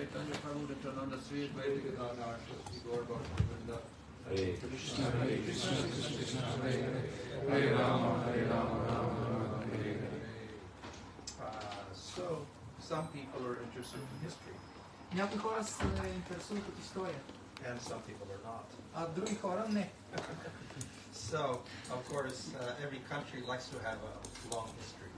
Chaitanya Prabhu Nityananda Sri Advaita Gadadhar Shri Gaur Bhakta Hare Krishna Krishna Krishna Hare Hare Hare Rama Rama Rama Hare Hare. So, some people are interested in history. Някои хора се интересуват от история. And some people are not. А други хора не. So, of course, every country likes to have a long history.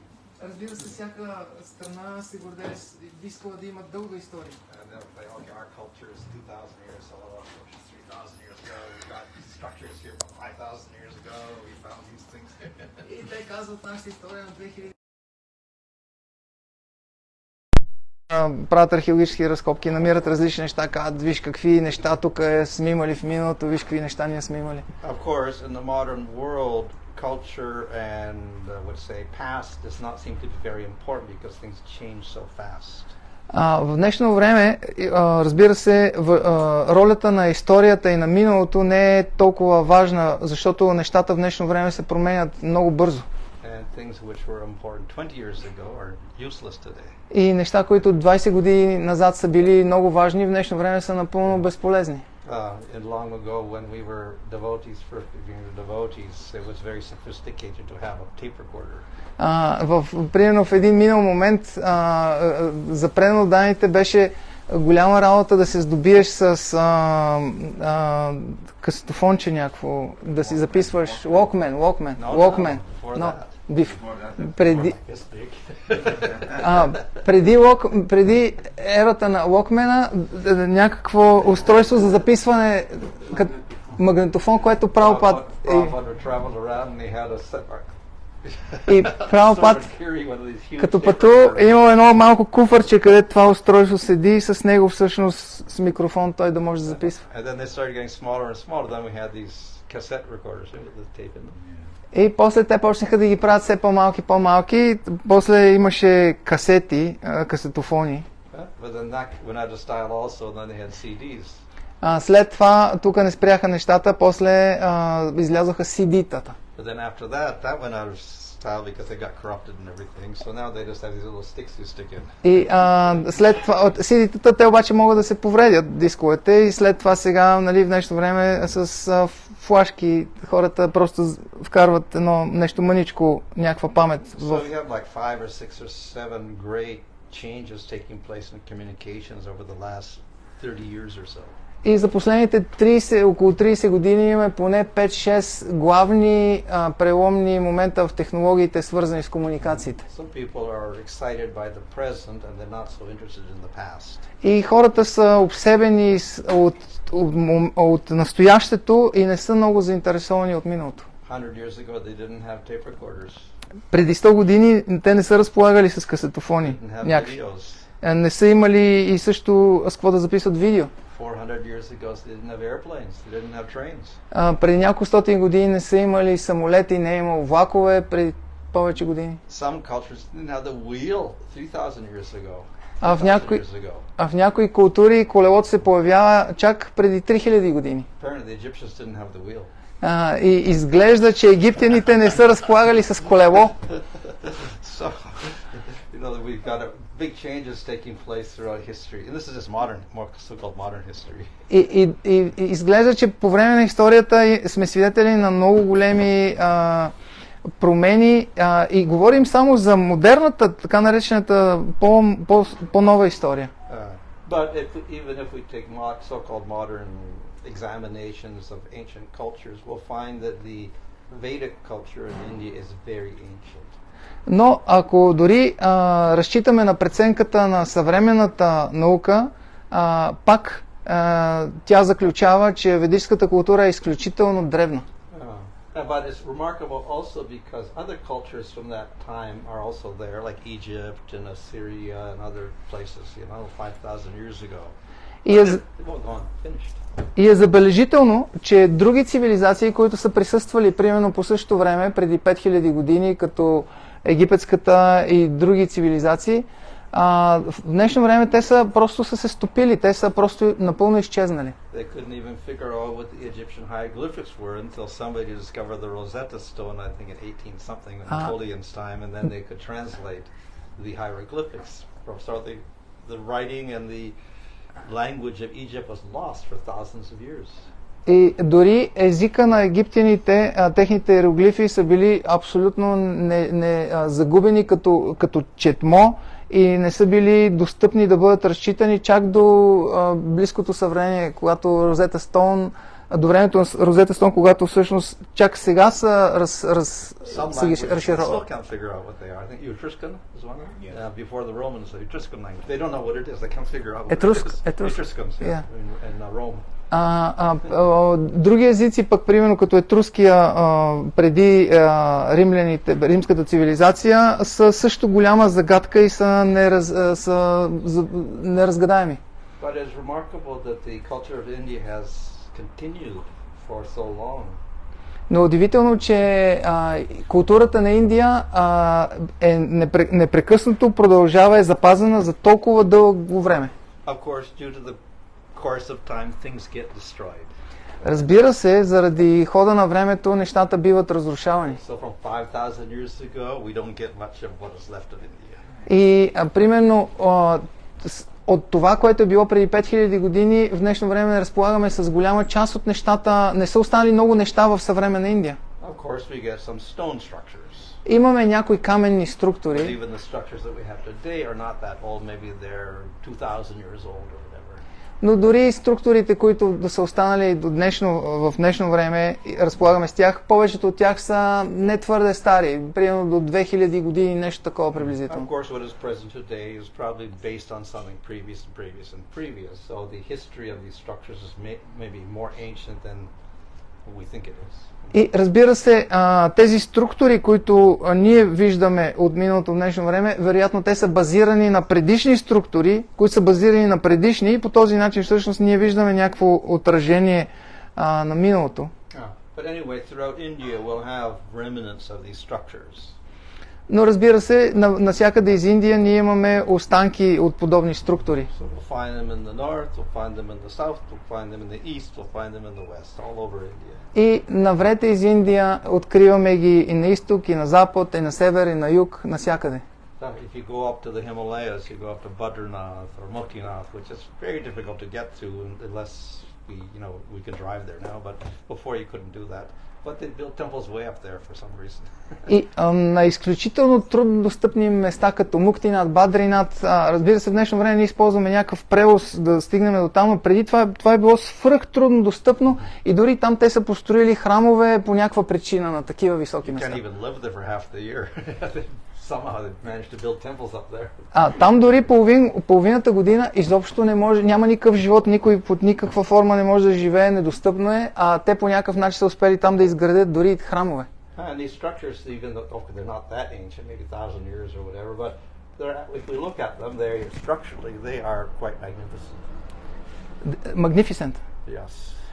Разбира се, всяка страна се гордее, би искала да има дълга история. And they'll say, okay, our culture is 2,000 years old, which is 3,000 years ago. We've got structures here from 5,000 years ago. We found these things. И те казват, нашата история на 2000. Правят археологически разкопки, намират различни неща, казват, виж какви неща тук сме имали в миналото, виж какви неща ние сме имали. Of course, in the modern world, culture and would say past does not seem to be very important because things change so fast. В днешно време, разбира се, ролята на историята и на миналото не е толкова важна, защото нещата в днешно време се променят много бързо. И неща, които 20 години назад са били много важни, в днешно време са напълно безполезни. Примерно в един минал момент за преданните беше голяма работа да се здобиеш с касетофонче някакво, да си записваш Walkman. Преди ерата на Walkman-а, някакво устройство за записване, магнитофон, което Прабхупад и Прабхупад като пътува имал едно малко куфърче, където това устройство седи и с него всъщност с микрофон той да може да записва. И после те почнаха да ги правят все по-малки. После имаше касети, касетофони. След това тук не спряха нещата, после излязоха CD-тата. И след това от CD-тата те обаче могат да се повредят дисковете и след това сега, нали, в днешно време с флашки хората просто вкарват едно нещо мъничко, някаква памет. So we have like 5 or 6 or 7 great changes taking place in communications over the last 30 years or so. И за последните около 30 години имаме поне 5-6 главни преломни момента в технологиите, свързани с комуникациите. И хората са обсебени от настоящето и не са много заинтересовани от миналото. Преди 100 години те не са разполагали с касетофони. Не са имали и също с какво да записват видео. 400 years ago, they didn't have airplanes, they didn't have trains. Преди няколко стотин години не са имали самолети, не е имало влакове преди повече години. Some cultures didn't have the wheel 3000 years ago. В някои култури колелото се появява чак преди 3000 години. Apparently the Egyptians didn't have the wheel. И изглежда, че египтяните не са разполагали с колело. So, you know, we've got big changes taking place throughout history. And this is just modern, more so-called modern history. И изглежда, че по време на историята сме свидетели на много големи промени и говорим само за модерната, така наречената по-нова история. But even if we take so-called modern examinations of ancient cultures, we'll find that the Vedic culture in India is very ancient. Но ако дори разчитаме на преценката на съвременната наука, пак тя заключава, че ведическата култура е изключително древна. But it's remarkable also because other cultures from that time are also there, like Egypt and Assyria and other places, 5,000 years ago. И е забележително, че други цивилизации, които са присъствали примерно по същото време, преди 5000 години, като египетската и други цивилизации, в днешно време те са просто се стопили, те са просто напълно изчезнали. language of Egypt was lost for thousands of years. И дори езика на египтяните, техните иероглифи са били абсолютно загубени като четмо и не са били достъпни да бъдат разчитани чак до близкото съвремие, когато Розета Стоун, до времето на Розета Стоун, когато всъщност чак сега са разширявали. Други езици пък, примерно като етруския преди римската цивилизация, са също голяма загадка и са неразгадаеми. Но удивително, че културата на Индия непрекъснато продължава, е запазена за толкова дълго време. Разбира се, заради хода на времето нещата биват разрушавани. И примерно от това, което е било преди 5000 години, в днешно време не разполагаме с голяма част от нещата, не са останали много неща в съвременна Индия. Имаме някои каменни структури. Но дори структурите, които да са останали в днешно време, разполагаме с тях, повечето от тях са не твърде стари, примерно до 2000 години, нещо такова приблизително. И разбира се, тези структури, които ние виждаме от миналото в днешно време, вероятно те са базирани на предишни структури, които са базирани на предишни, и по този начин всъщност ние виждаме някакво отражение на миналото. Но разбира се, навсякъде из Индия ние имаме останки от подобни структури. И навред из Индия откриваме ги и на изток, и на запад, и на север, и на юг, навсякъде. If you go up to the Himalayas, you go up to Badrinath or Mukinath, which is very difficult to get to unless we can drive there now, but before you couldn't do that. But they built temples way up there for some reason. И на изключително трудно достъпни места като Муктинат, Бадринат, разбира се, в днешно време ние използваме някакъв превоз да стигнем до там, но преди това е било свръх трудно достъпно и дори там те са построили храмове по някаква причина на такива високи места. Там дори половината година изобщо не може, няма никакъв живот, никой под никаква форма не може да живее, недостъпно е, а те по някакъв начин са успели там да изградят дори храмове. Magnificent.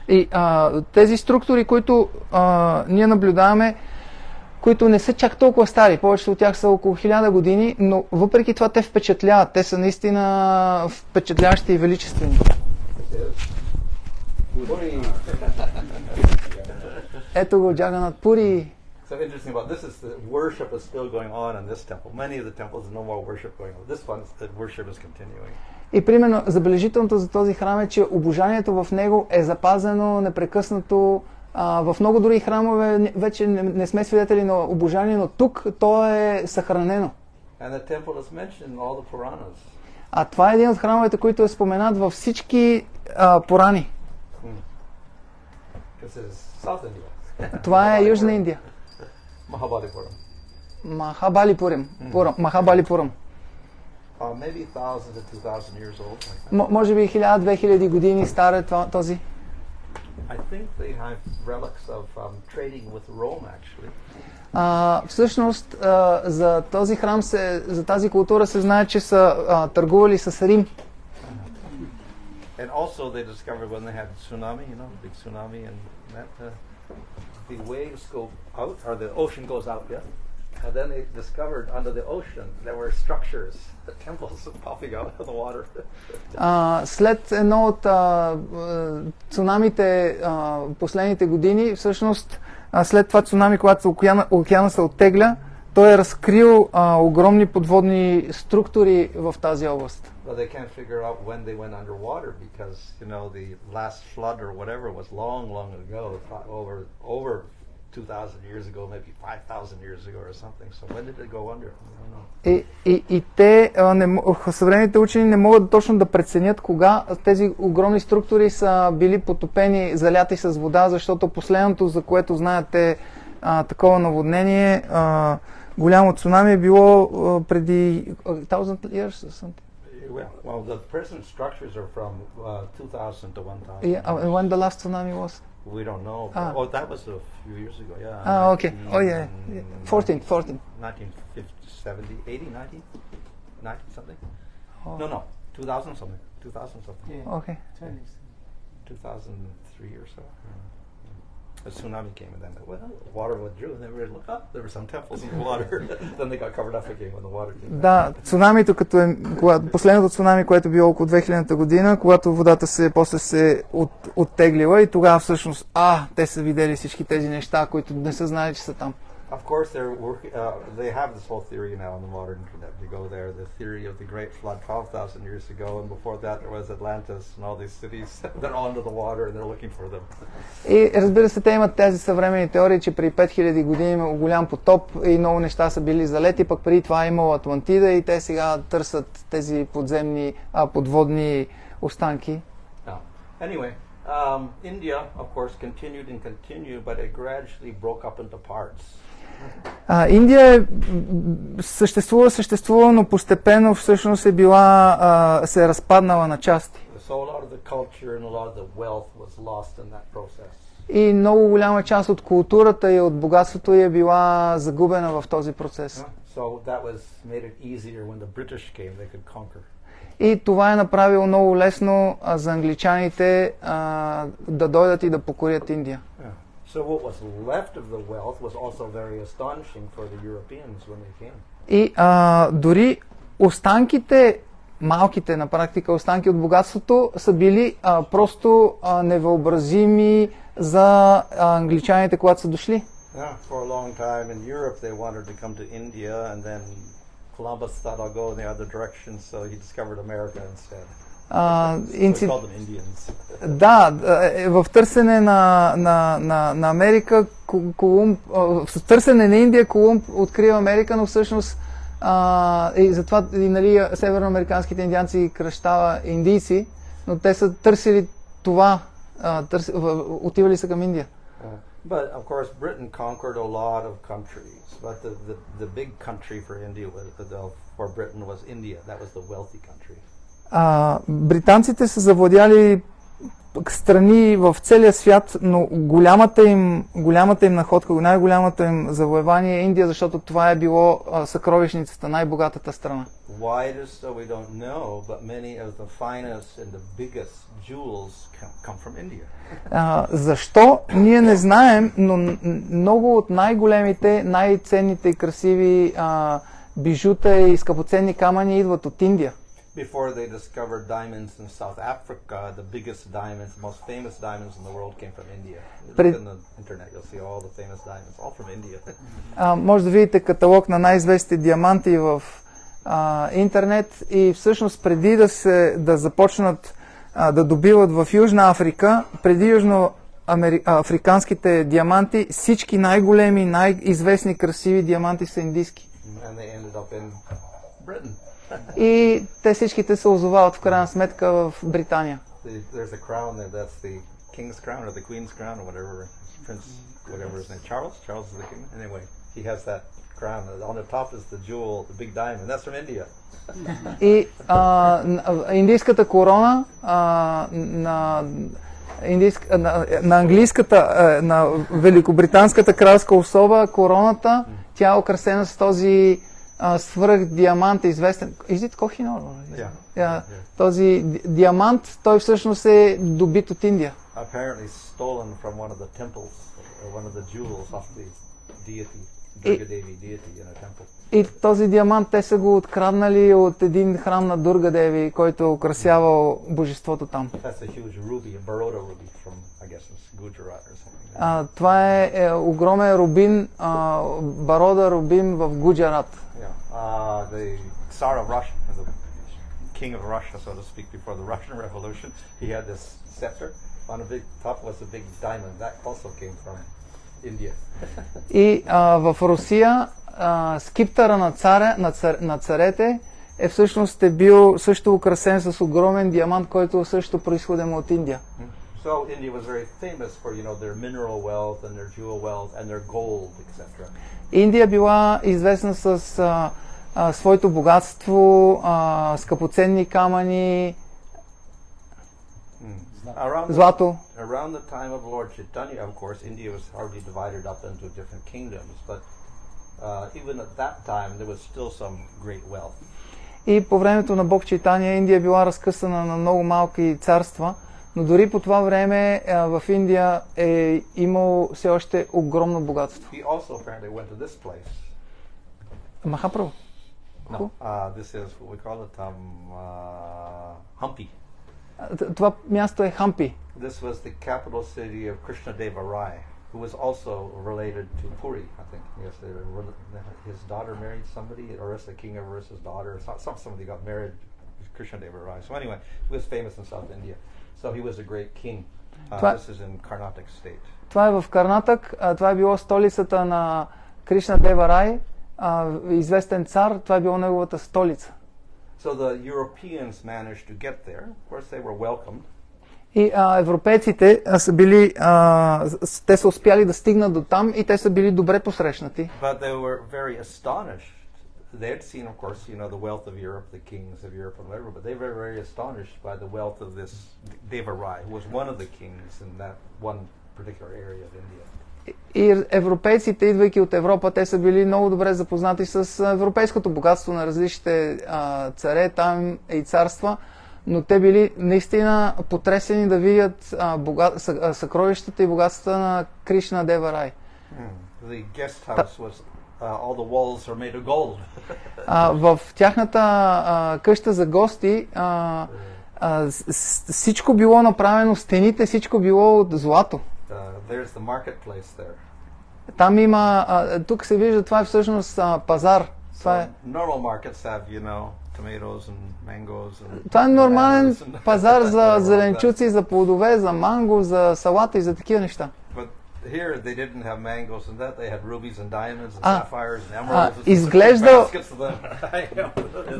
И тези структури, които ние наблюдаваме, които не са чак толкова стари, повечето от тях са около 1000 години, но въпреки това те впечатляват. Те са наистина впечатляващи и величествени. Ето го Джаганат Пури. So interesting about this is the worship is still going on in this temple. Many of the temples no more worship going on. This one, the worship is continuing. И примерно забележителното за този храм е, че обожанието в него е запазено непрекъснато. В много други храмове вече не сме свидетели на обожание, но тук то е съхранено. А това е един от храмовете, които е споменат във всички Пурани. Това е Южна Индия. Махабалипурам. Може би 1000-2000 години стар е този. I think they have relics of trading with Rome actually. Всъщност за този храм за тази култура се знае, че са търгували с Рим. And also they discovered when they had tsunami, big tsunami, and that the waves go out or the ocean goes out, yeah. And then they discovered under the ocean there were structures, the temples popping out of the water. След едно от цунамите последните години, всъщност след това цунами, когато океана се оттегля, той е разкрил огромни подводни структури в тази област. But they can't figure out when they went underwater because, you know, the last flood or whatever was long, long ago, over 2,000 years ago, maybe 5,000 years ago or something. So when did it go under? I don't know. И те, съвременните учени не могат точно да преценят кога тези огромни структури са били потопени, заляти с вода, защото последното, за което знаете такова наводнение, голямо цунами е било преди 1000 years or something. Well, the present structures are from 2000 to 1000. Yeah, and when the last tsunami was? We don't know. Oh, that was a few years ago, yeah. Okay. Oh, yeah. 14. 1970, 80, 90 something? Oh. No, 2000 something. 2000 something. Yeah. Okay. 2003 or so. A tsunami came and then water withdrew and then we looked up. There were some temples in the water. Then they got covered up again when the water came. Да, цунамито, последното цунами, което било около 2000 година, когато водата после се оттеглила и тогава всъщност, те са видели всички тези неща, които не са знали, че са там. Of course, they have this whole theory now on the modern internet. You go there, the theory of the Great Flood 12,000 years ago, and before that there was Atlantis and all these cities that are under the water and they're looking for them. И разбира се, те имат тези съвременни теории, че при 5000 години имало голям потоп и много неща са били залети, пък преди това имало Атлантида и те сега търсят тези подземни, подводни останки. Anyway, India, of course, continued, but it gradually broke up into parts. Индия съществува, но постепенно всъщност се е разпаднала на части. И много голяма част от културата и от богатството е била загубена в този процес. И това е направило много лесно за англичаните да дойдат и да покорят Индия. So what was left of the wealth was also very astonishing for the Europeans when they came. И дори останките, малките на практика останки от богатството са били просто невъобразими за англичаните, когато са дошли. Yeah, for a long time in Europe they wanted to come to India and then Columbus thought I'll go in the other direction, so he discovered America instead. Да, в търсене на Америка, в търсене на Индия, Колумб открива Америка, но всъщност и затова нали, северноамериканските индианци кръщава индийци, но те са търсили това, отивали са към Индия. But of course Britain conquered a lot of countries, but the big country for India for Britain was India. That was the wealthy country. Британците са завладяли страни в целия свят, но голямата им находка, най-голямата им завоевание е Индия, защото това е било съкровищницата, най-богатата страна. Защо? Ние не знаем, но много от най-големите, най-ценните и красиви бижута и скъпоценни камъни идват от Индия. Before they discovered diamonds in South Africa, the biggest diamonds, the most famous diamonds in the world came from India. Look on the internet, you'll see all the famous diamonds, all from India. Може да видите каталог на най-известните диаманти в интернет и всъщност преди да започнат да добиват в Южна Африка, преди южноафриканските диаманти, всички най-големи, най-известни красиви диаманти са индийски. And they ended up in Britain. И те всичките се озовават в крайна сметка в Британия. There's a crown there, that's the king's crown or the queen's crown or whatever, prince, whatever his name, Charles is the king. Anyway, he has that crown. On the top is the jewel, the big diamond. That's from India. И индийската корона на английската, на великобританската кралска особа, короната, тя е украсена с този свръх диамант, известен. Is it Kohinoor? Yeah. Този диамант, той всъщност е добит от Индия. Apparently stolen from one of the temples, or one of the jewels off the deity, Durga Devi deity in a temple. И този диамант те са го откраднали от един храм на Дурга Деви, който е украсявал божеството там. That's a huge ruby, a Baroda ruby from, I guess, Gujarat or something. Това е огромен рубин, Барода рубин в Гуджарат. The Tsar of Russia, the king of Russia, so to speak, before the Russian Revolution, he had this scepter. On a big top was a big diamond. That also came from India. И в Русия скиптъра на царете всъщност е бил също украсен с огромен диамант, който също произходен от Индия. So India was very famous for, their mineral wealth and their jewel wealth and their gold, etc. Индия била известна с своето богатство, скъпоценни камъни, злато. Around the time of Lord Chaitanya, of course, India was hardly divided up into different kingdoms, but even at that time there was still some great wealth. И по времето на Бог Чайтания Индия била разкъсана на много малки царства, но дори по това време в Индия е имало все още огромно богатство. He also apparently went to this place. Махапрабху? No, this is what we call it, Hampi. Това място е Хампи. This was the capital city of Krishnadeva Rai, who was also related to Puri, I think. Yes, his daughter married somebody, Orissa, king of Orissa's daughter. Somebody got married to Krishnadeva Rai. So anyway, he was famous in South India. So he was a great king. This is in Karnataka state. Това е в Карнатак. Това е било столицата на Кришна Дева Рай. Известен цар. Това е било неговата столица. So the Europeans managed to get there. Of course, they were welcomed. И европейците са били, те са успяли да стигнат до там и те са били добре посрещнати. But they were very astonished. They had seen, of course, the wealth of Europe, the kings of Europe and whatever, but they were very astonished by the wealth of this Deva Rai, who was one of the kings in that one particular area of India. И европейците, идвайки от Европа, те са били много добре запознати с европейското богатство на различните царе там и царства, но те били наистина потресени да видят съкровищата и богатствата на Кришна Дева Рай. The guest house was all the walls are made of gold. В тяхната къща за гости всичко било направено, стените, всичко било от злато. There's the marketplace there. Там има, тук се вижда, това е всъщност пазар. Това е normal markets have, tomatoes and mangoes and това е нормален пазар за зеленчуци, за плодове, за манго, за салата и за такива неща. But here they didn't have mangoes and that, they had rubies and diamonds and sapphires and emeralds. Изглежда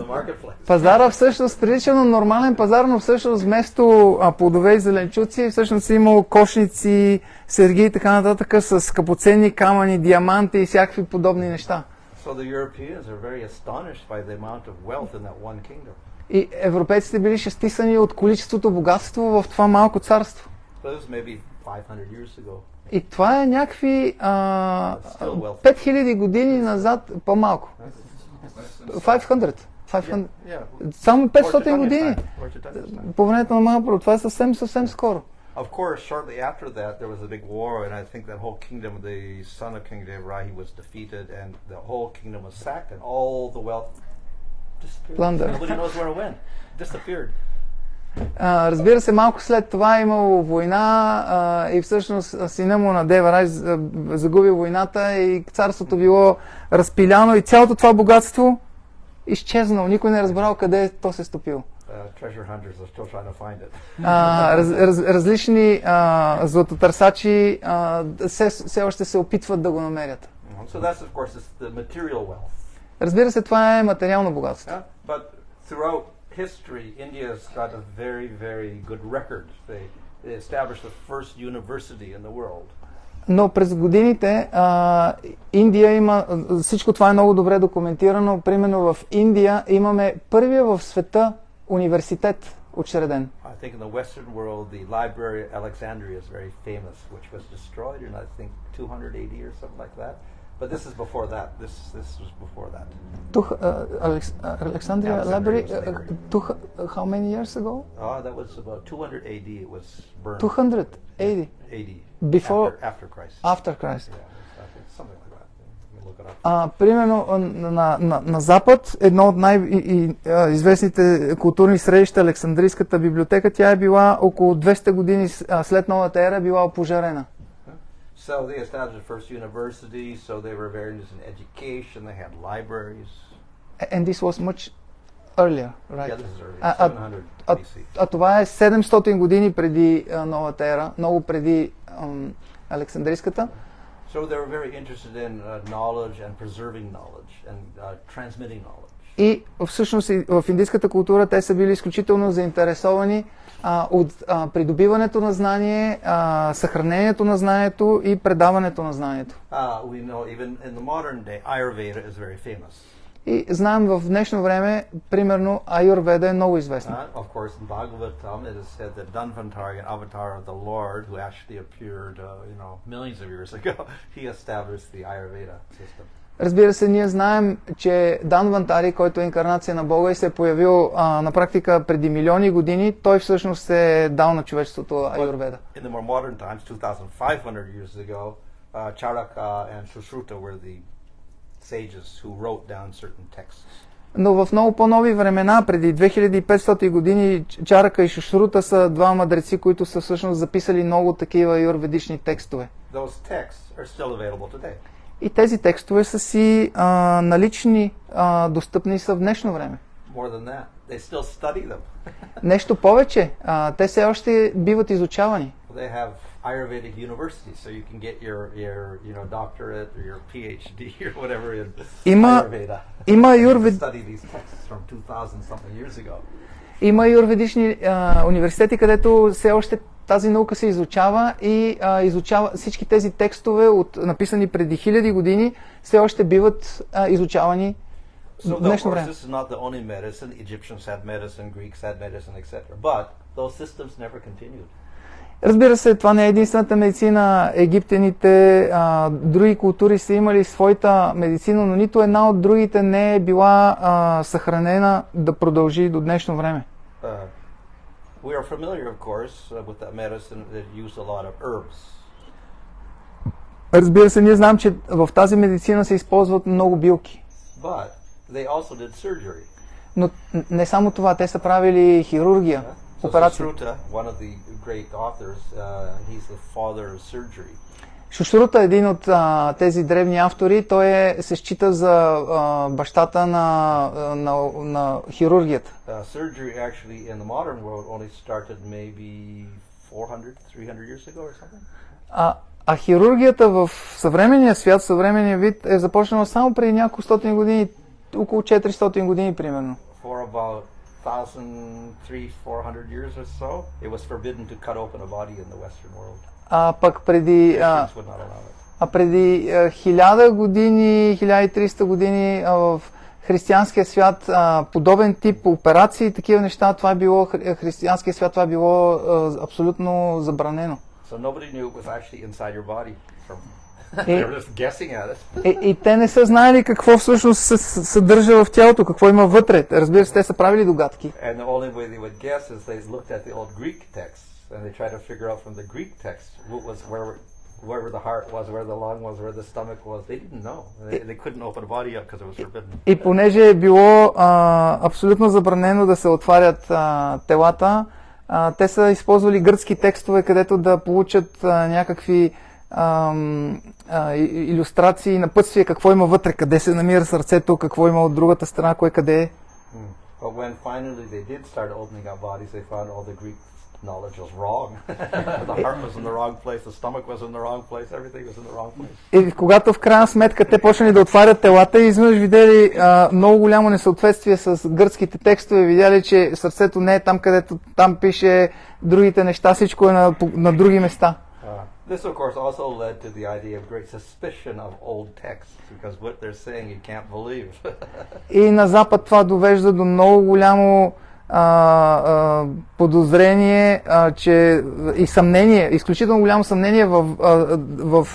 marketplace. Пазара всъщност прилича на нормален пазар, но всъщност вместо плодове и зеленчуци всъщност е имало кошници, сергии и така нататък с скъпоценни камъни, диаманти и всякакви подобни неща. So the Europeans are very astonished by the amount of wealth in that one kingdom. И европейците били шестисани от количеството богатство в това малко царство. So this was maybe 500 years ago. И това е някакви 5000 години назад, по-малко. 500. Само 500 години. По времето на Махапрабху. Това е съвсем скоро. Of course, shortly after that, there was a big war, and I think that whole kingdom, the son of King Deva Rai, he was defeated, and the whole kingdom was sacked, and all the wealth disappeared. Plunder. Nobody knows where it went. Disappeared. Разбира се, малко след това имало война и всъщност сина му на Дева Рай загуби войната и царството било разпиляно и цялото това богатство изчезнало. Никой не разбрал къде то се стопило. Различни златотърсачи все още се опитват да го намерят. Разбира се, това е материално богатство. History, India's got a very, very good record. They established the first university in the world. Но през годините Индия има, всичко това е много добре документирано. Примерно в Индия имаме първия в света университет учреден. I think in the Western world, the library at Alexandria is very famous, which was destroyed in I think 280 or something like that. But this is before that. This was before that. Alexandria Library. How many years ago? That was about 200 AD. It was burned. 280. AD. Before. After Christ. After Christ. Yeah, something like that. Let me look it up. Примерно на Запад едно от най-известните културни средища, Александрийската библиотека, тя е била около 200 години след новата ера, била опожарена. So they established the first university, so they were very interested in education, they had libraries. And this was much earlier, right? Yeah, this is earlier, 700 BC. А това е 700 години преди новата ера, много преди Александрийската. So they were very interested in knowledge and preserving knowledge and transmitting knowledge. И всъщност в индийската култура те са били изключително заинтересовани от придобиването на знание, съхранението на знанието и предаването на знанието. We know even in the modern day, Ayurveda is very famous. И знаем в днешно време, примерно, Аюрведа е много известна. Of course, in Bhagavatam it is said that Dhanvantari, an avatar of the Lord, who actually appeared, millions of years ago, he established the Ayurveda system. Разбира се, ние знаем, че Данвантари, който е инкарнация на Бога и се е появил на практика преди милиони години, той всъщност е дал на човечеството Аюрведа. In the more modern times, 2500 years ago, Charaka and Sushruta were the sages who wrote down certain texts. Но в много по-нови времена, преди 2500 години, Чарака и Шушрута са два мъдреци, които са всъщност записали много такива юрведични текстове. Those texts are still available today. И тези текстове са си налични, достъпни са в днешно време. More than that, they still study them. Нещо повече, те все още биват изучавани. They have Ayurvedic universities, so you can get your doctorate or your PhD or whatever in Ayurveda. Има study these texts from 2000 something years ago. Има юрведични университети, където все още тази наука се изучава и изучава всички тези текстове, написани преди хиляди години, все още биват изучавани в днешно време. This is not the only medicine. Egyptians had medicine, Greeks had medicine, etc. But those systems never continued. Разбира се, това не е единствената медицина. Египтяните, други култури са имали своята медицина, но нито една от другите не е била съхранена да продължи до днешно време. We are familiar, of course, with that medicine that used a lot of herbs. Разбира се, ние знаем, че в тази медицина се използват много билки. But they also did surgery. Но не само това, те са правили хирургия, операции. Sushruta, one of the great authors, he's the father of surgery. Шушрута е един от тези древни автори, той се счита за бащата на хирургията. Surgery actually in the modern world only started maybe 400-300 years ago or something. А хирургията в съвременния свят, съвременния вид е започнала само преди няколко стотин години, около 400 години примерно. For about 1,300-400 years or so, it was forbidden to cut open a body in the Western world. Пък преди 1000 години, 1300 години в християнския свят подобен тип операции, такива неща, това е било християнския свят, това е било абсолютно забранено. So nobody knew it was actually inside your body. They were just guessing at it. И те не са знаели какво всъщност се съдържа в тялото, какво има вътре. Разбира се, те са правили догадки. And the only way they would guess is they looked at the old Greek texts and they tried to figure out from the Greek text what was where the heart was, where the lung was, where the stomach was. They didn't know. They couldn't open a body up because it was forbidden. И понеже е било абсолютно забранено да се отварят телата, те са използвали гръцки текстове, където да получат някакви илюстрации, напътствия какво има вътре, къде се намира сърцето, какво има от другата страна, кое къде е. But when finally they did start opening up bodies, they found all the Greek knowledge was wrong. The heart was in the wrong place, the stomach was in the wrong place, everything was in the wrong place. И когато в крайна сметка те почнали да отварят телата и изведнъж видели много голямо несъответствие с гръцките текстове, видяли, че сърцето не е там, където там пише другите неща, всичко е на други места. This, of course, also led to the idea of great suspicion of old texts, because what they're saying you can't believe. И на Запад това довежда до много голямо подозрение, че и съмнение, изключително голямо съмнение в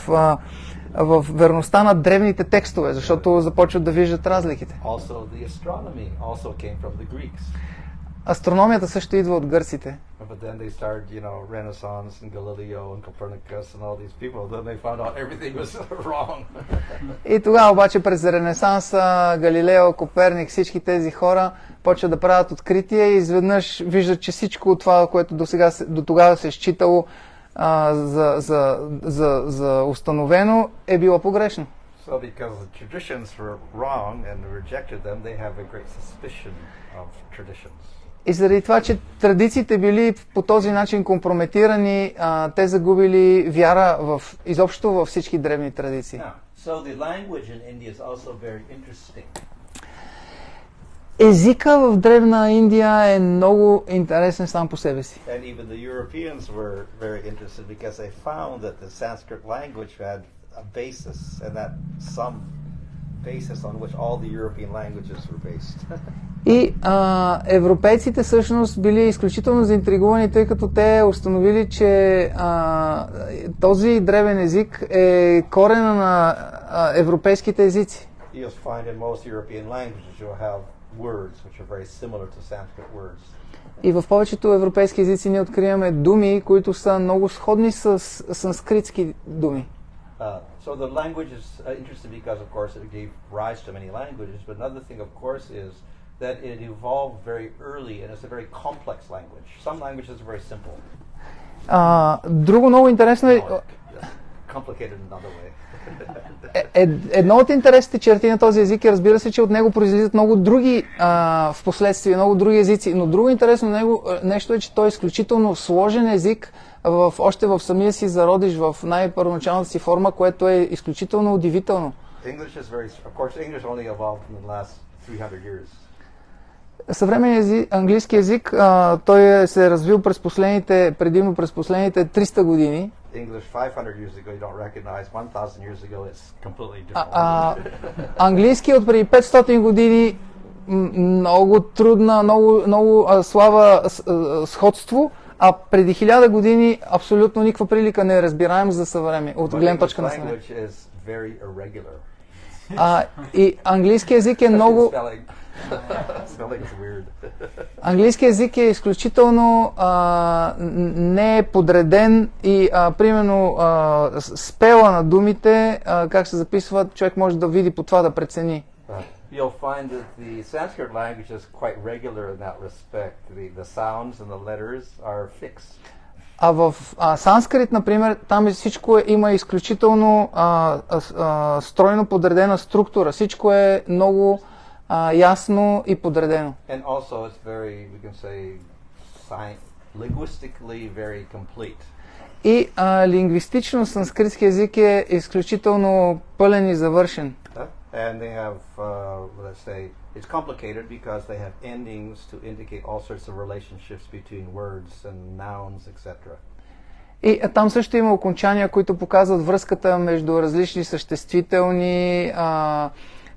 верността на древните текстове, защото започват да виждат разликите. Also, the astronomy also came from the Greeks. Астрономията също идва от гърците. But then they started, Renaissance and Galileo and Copernicus and all these people. Then they found out everything was wrong. И тогава обаче през Ренесанса, Галилео, Коперник, всички тези хора почват да правят открития и изведнъж виждат, че всичко от това, което до тогава се е считало за установено, е било погрешно. So because the traditions were wrong and rejected them, they have a great suspicion of traditions. И заради това, че традициите били по този начин компрометирани, те загубили вяра изобщо във всички древни традиции. So the language in India is also very interesting. Езика в древна Индия е много интересен сам по себе си. And even the Europeans were very interested because they found that the Sanskrit language had a basis, and that some basis on which all the European languages were based. И европейците всъщност били изключително заинтригувани, тъй като те установили, че този древен език е корена на европейските езици. You'll find in most European languages you'll have words which are very similar to Sanskrit words. И в повечето европейски езици ние откриваме думи, които са много сходни с санскритски думи. So the language is interesting because, of course, it gave rise to many languages. But another thing, of course, is that it evolved very early, and it's a very complex language. Some languages are very simple. Друго много интересно е... Complicated in another way. Едно от интересните черти на този език е, разбира се, че от него произлизат много други в последствие, много други езици. Но друго интересно нещо е, че той е изключително сложен език, още в самия си зародиш, в най-първоначалната си форма, което е изключително удивително. Съвременният английски език, той се е развил предимно през последните 300 години. Английски от преди 500 години много трудна, много слаба сходство, а преди 1000 години абсолютно никаква прилика не разбираем за съвреме, от гледна точка на съвреме. И английски език е много... Английски език е изключително не е подреден и примерно спела на думите, как се записват, човек може да види по това да прецени. You'll find that the Sanskrit language is quite regular in that respect. The sounds and the letters are fixed. А в санскрит, например, там всичко има изключително стройно подредена структура. Всичко е много ясно и подредено. And also it's very, we can say, linguistically very complete. И лингвистично санскритски език е изключително пълен и завършен. And they have, let's say, it's complicated because they have endings to indicate all sorts of relationships between words and nouns, etc. И там също има окончания, които показват връзката между различни съществителни,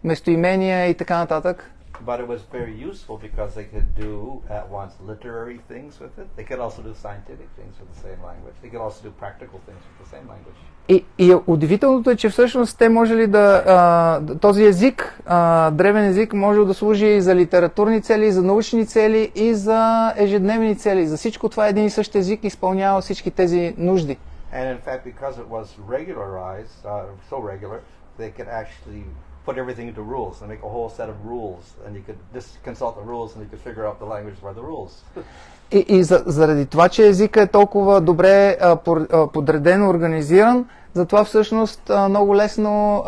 местоимения и така нататък. But it was very useful because they could do at once literary things with it. They could also do scientific things with the same language. They could also do practical things with the same language. И удивителното е, че всъщност те можели този език, древен език, може да служи и за литературни цели, и за научни цели, и за ежедневни цели. За всичко това един и същ език изпълнява всички тези нужди. And in fact, because it was regularized, so regular, they could actually put everything into rules and make a whole set of rules, and you could just consult the rules and you could figure out the language by the rules. И заради това, че езика е толкова добре подреден, организиран, затова всъщност много лесно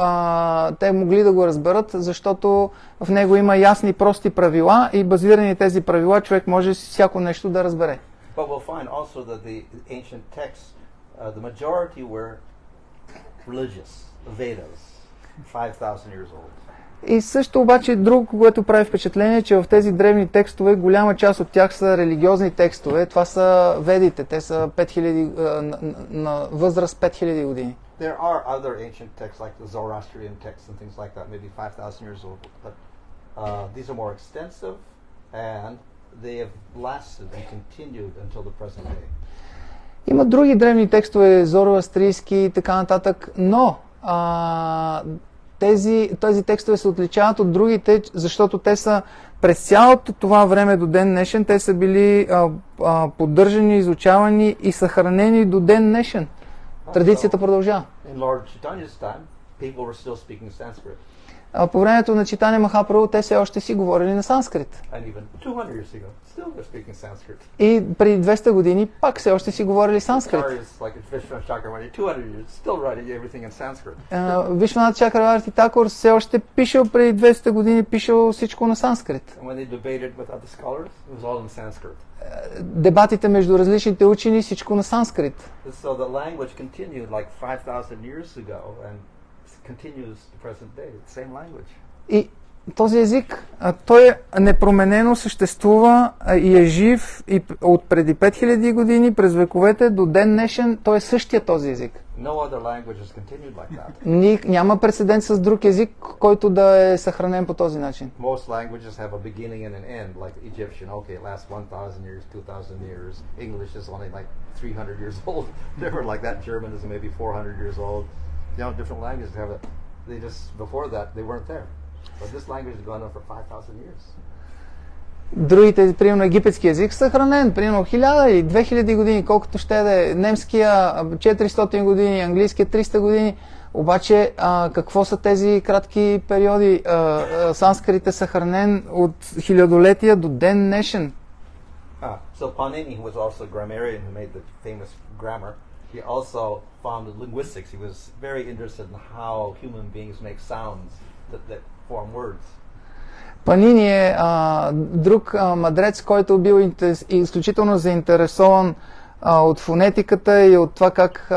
те могли да го разберат, защото в него има ясни, прости правила и базирани тези правила човек може всяко нещо да разбере. But we'll find also that the ancient texts, the majority were religious, the Vedas, 5,000 years old. И също обаче друго, което прави впечатление, че в тези древни текстове голяма част от тях са религиозни текстове. Това са ведите, те са 5000, на възраст 5000 години. There are other ancient texts like the Zoroastrian texts and things like that, maybe 5,000 years old, but these are more extensive and they have lasted and continued until the present day. Има други древни текстове, зороастрийски и така нататък, но тези текстове се отличават от другите, защото те са през цялото това време до ден днешен, те са били поддържани, изучавани и съхранени до ден днешен. Традицията продължава. по времето на читане Махапрабху те все още си говорили на санскрит. И преди 200 години пак все още си говорили санскрит. Вишванат Чакраварти Такур все още пишел преди 200 години, пишел всичко на санскрит. Дебатите между различните учени, всичко на санскрит. И този език, той непроменено съществува и е жив и от преди 5000 години, през вековете до ден днешен, той е същия този език. Няма прецедент с друг език, който да е съхранен по този начин. Different languages have it. They just before that they weren't there. But this language has gone on for 5,000 years. Другите, примерно египетски език, съхранен, примерно 1000 и 2000 години, колкото ще да е, немския 400 години, английския 300 години. Обаче, какво са тези кратки периоди? Санскрит е съхранен от хилядолетия до ден днешен. So Panini, who was also a grammarian who made the famous grammar, he also founded linguistics. He was very interested in how human beings make sounds that form words. Панини е друг мъдрец, който бил изключително заинтересован от фонетиката и от това как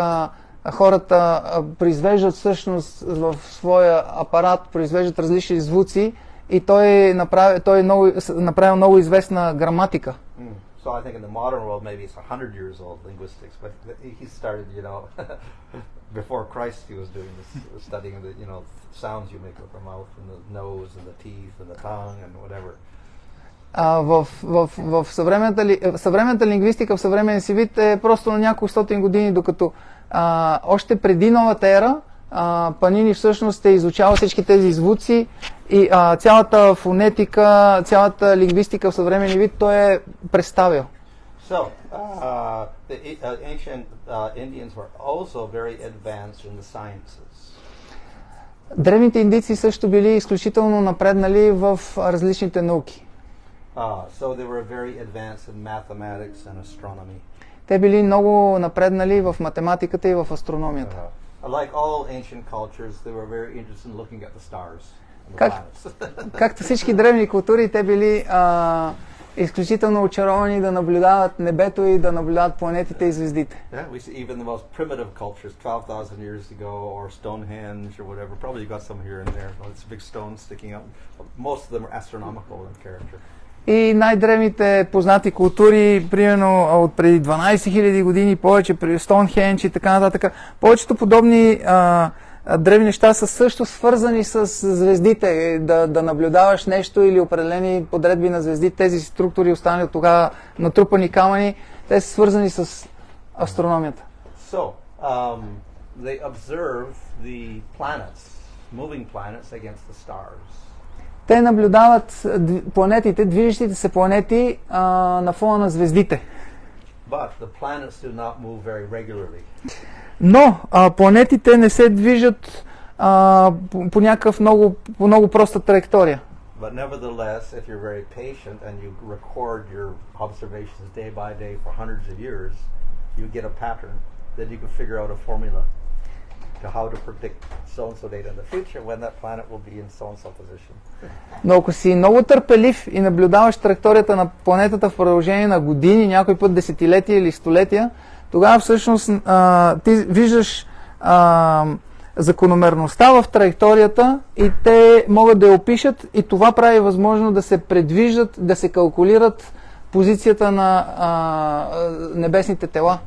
хората произвеждат всъщност в своя апарат, произвеждат различни звуци и той е направил много известна граматика. So I think in the modern world maybe it's 100 years old, linguistics, but he started, before Christ he was doing this, studying the, sounds you make with the mouth and the nose and the teeth and the tongue and whatever. В съвременната лингвистика в съвременен си вид е просто на няколко стотин години, докато още преди новата ера Панини всъщност е изучавал всички тези звуци и цялата фонетика, цялата лингвистика в съвременен вид той е представил. So, the ancient Indians were also very advanced in the sciences. Древните индийци също били изключително напреднали в различните науки. So they were very advanced in mathematics and astronomy. Те били много напреднали в математиката и в астрономията. Like all ancient cultures, they were very interested in looking at the stars and the planets. Както всички древни култури, те били изключително очаровани да наблюдават небето и да наблюдават планетите и звездите. Yeah, we see even the most primitive cultures 12,000 years ago, or Stonehenge or whatever. Probably you got some here and there. It's big stones sticking up. Most of them are astronomical in character. И най-древните познати култури, примерно от преди 12 000 години, повече при Стоунхендж и така нататък, повечето подобни древни неща са също свързани с звездите, да наблюдаваш нещо или определени подредби на звезди, тези структури останали от тогава натрупани камъни, те са свързани с астрономията. So, they observe the planets, moving planets against the stars. Те наблюдават планетите, движещите се планети на фона на звездите. But the planets do not move very regularly. Но планетите не се движат по някакъв много проста траектория. But nevertheless, if you're very patient and you record your observations day by day for hundreds of years, you get a pattern, then you can figure out a formula to how to predict so-and-so date in the future when that planet will be in so-and-so position. Но ако си много търпелив и наблюдаваш траекторията на планетата в продължение на години, някой път десетилетия или столетия, тогава всъщност ти виждаш закономерността в траекторията и те могат да я опишат и това прави възможно да се предвиждат, да се калкулират позицията на небесните тела.